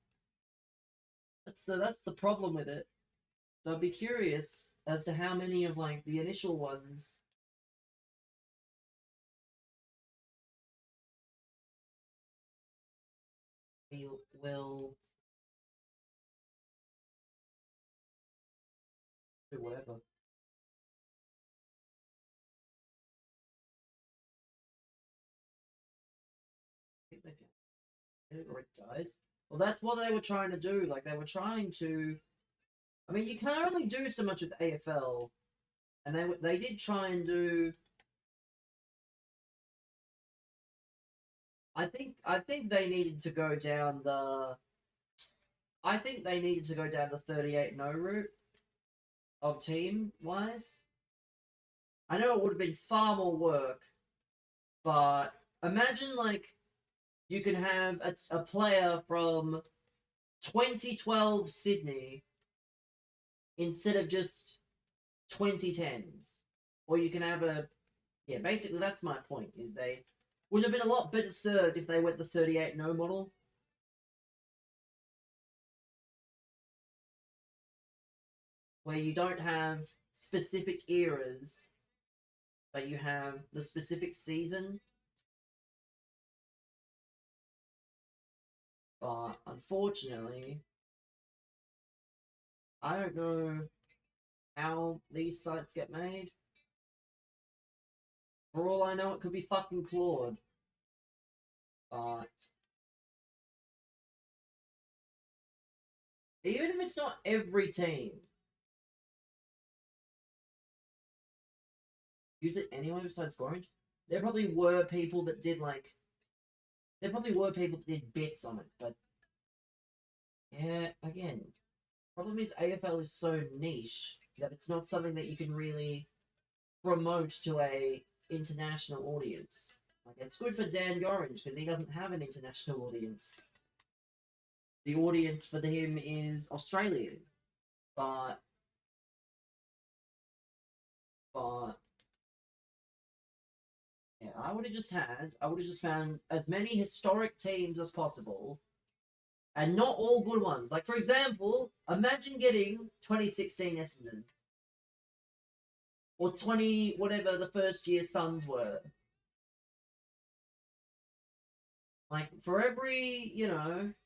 S1: That's the problem with it. So I'd be curious as to how many of, like, the initial ones will do whatever. I think they can get it or it dies. Well, that's what they were trying to do. Like, they were trying to... I mean, you can't only do so much with AFL, and they did try and do I think they needed to go down the I think they needed to go down the 38-0 route of team wise. I know it would have been far more work, but imagine like you can have a player from 2012 Sydney instead of just 2010s, or you can have a yeah. Basically, that's my point. Is they would have been a lot better served if they went the 38-0 model, where you don't have specific eras, but you have the specific season. But unfortunately, I don't know how these sites get made. For all I know, it could be fucking Claude. But even if it's not every team, use it anyway besides Orange. There probably were people that did like. There probably were people that did bits on it, but yeah, again, problem is AFL is so niche that it's not something that you can really promote to a international audience. Like it's good for Dan Gorringe because he doesn't have an international audience. The audience for him is Australian, but but yeah, I would have just found as many historic teams as possible, and not all good ones. Like for example, imagine getting 2016 Essendon or 20 whatever the first year Suns were. Like for every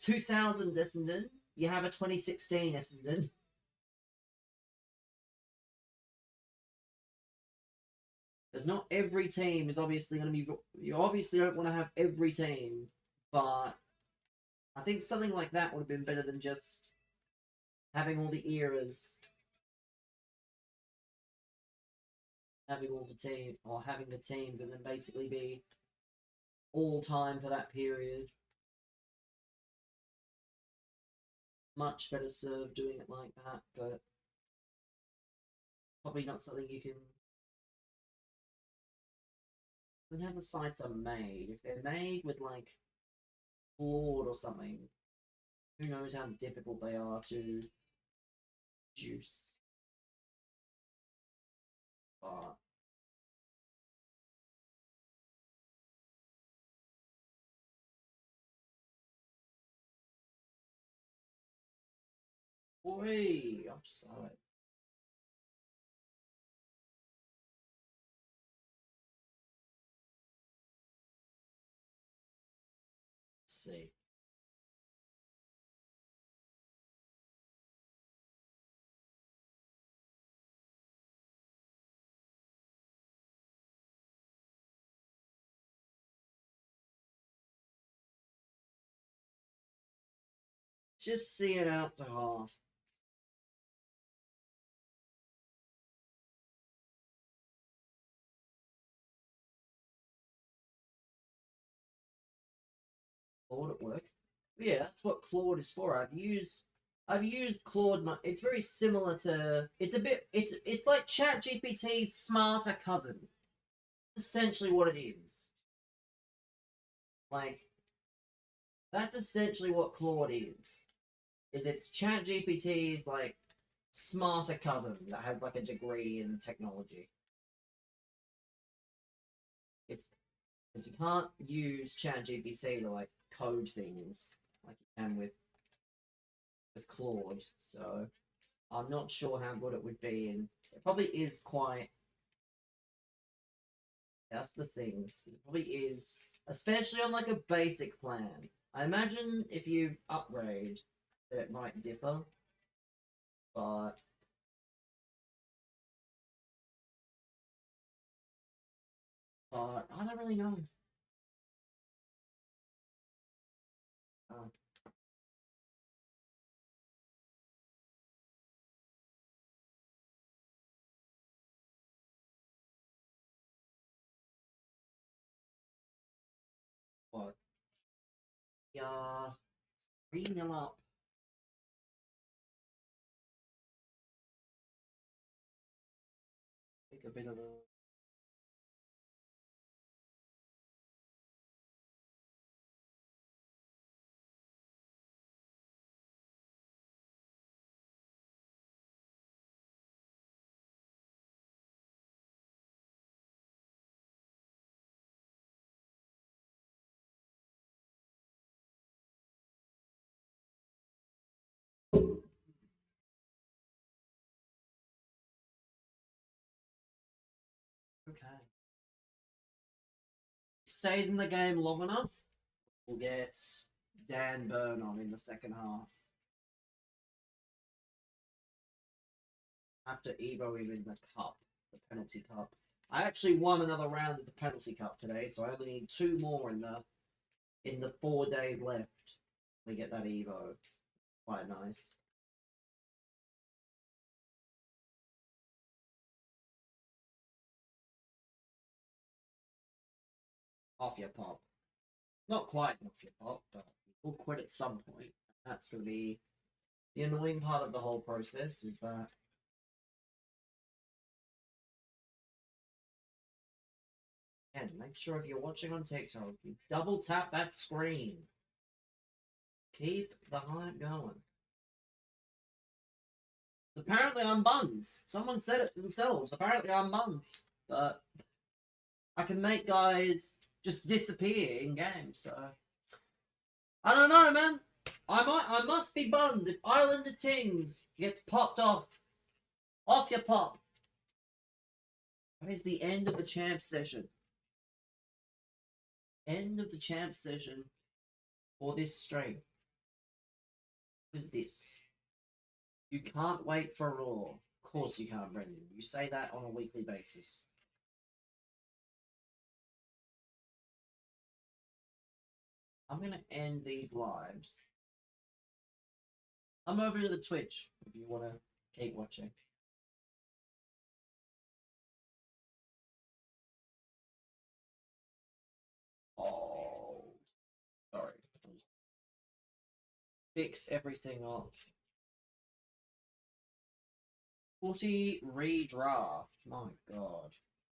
S1: 2000 Essendon, you have a 2016 Essendon. Because not every team is obviously going to be. You obviously don't want to have every team, but I think something like that would have been better than just having all the eras, having all the team, or having the teams, and then basically be all time for that period. Much better served doing it like that, but probably not something you can. Then how the sites are made. If they're made with like Claude or something, who knows how difficult they are to juice. But boy, I'm sorry. Let's see. Just see it out to half. Claude at work. But yeah, that's what Claude is for. I've used Claude. It's very similar to. It's a bit. It's like ChatGPT's smarter cousin. Essentially, what it is. Like that's essentially what Claude is. Is it's ChatGPT's like smarter cousin that has like a degree in technology. If because you can't use ChatGPT to like code things like you can with Claude. So I'm not sure how good it would be, and it probably is quite. That's the thing. It probably is, especially on like a basic plan. I imagine if you upgrade, that it might differ, but I don't really know. Uh, what? are 3-0 up. Take a bit of a... Okay. Stays in the game long enough, we'll get Dan Burn on in the second half. Have to Evo him in the cup, the penalty cup. I actually won another round of the penalty cup today, so I only need 2 more in the 4 days left. We get that Evo. Quite nice. Off your pop. Not quite off your pop, but we'll quit at some point. That's going to be the annoying part of the whole process, is that and make sure if you're watching on TikTok, you double tap that screen. Keep the hype going. Apparently I'm buns. Someone said it themselves. Apparently I'm buns. But I can make guys just disappear in games, so I don't know, man. I must be bunned if Islander Tings gets popped off. Off your pop. That is the end of the champ session. End of the champ session for this stream. What is this? You can't wait for Raw. Of course you can't, Brendan. You say that on a weekly basis. I'm going to end these lives. I'm over to the Twitch if you want to keep watching. Oh, sorry. Fix everything up. 40 redraft. My God.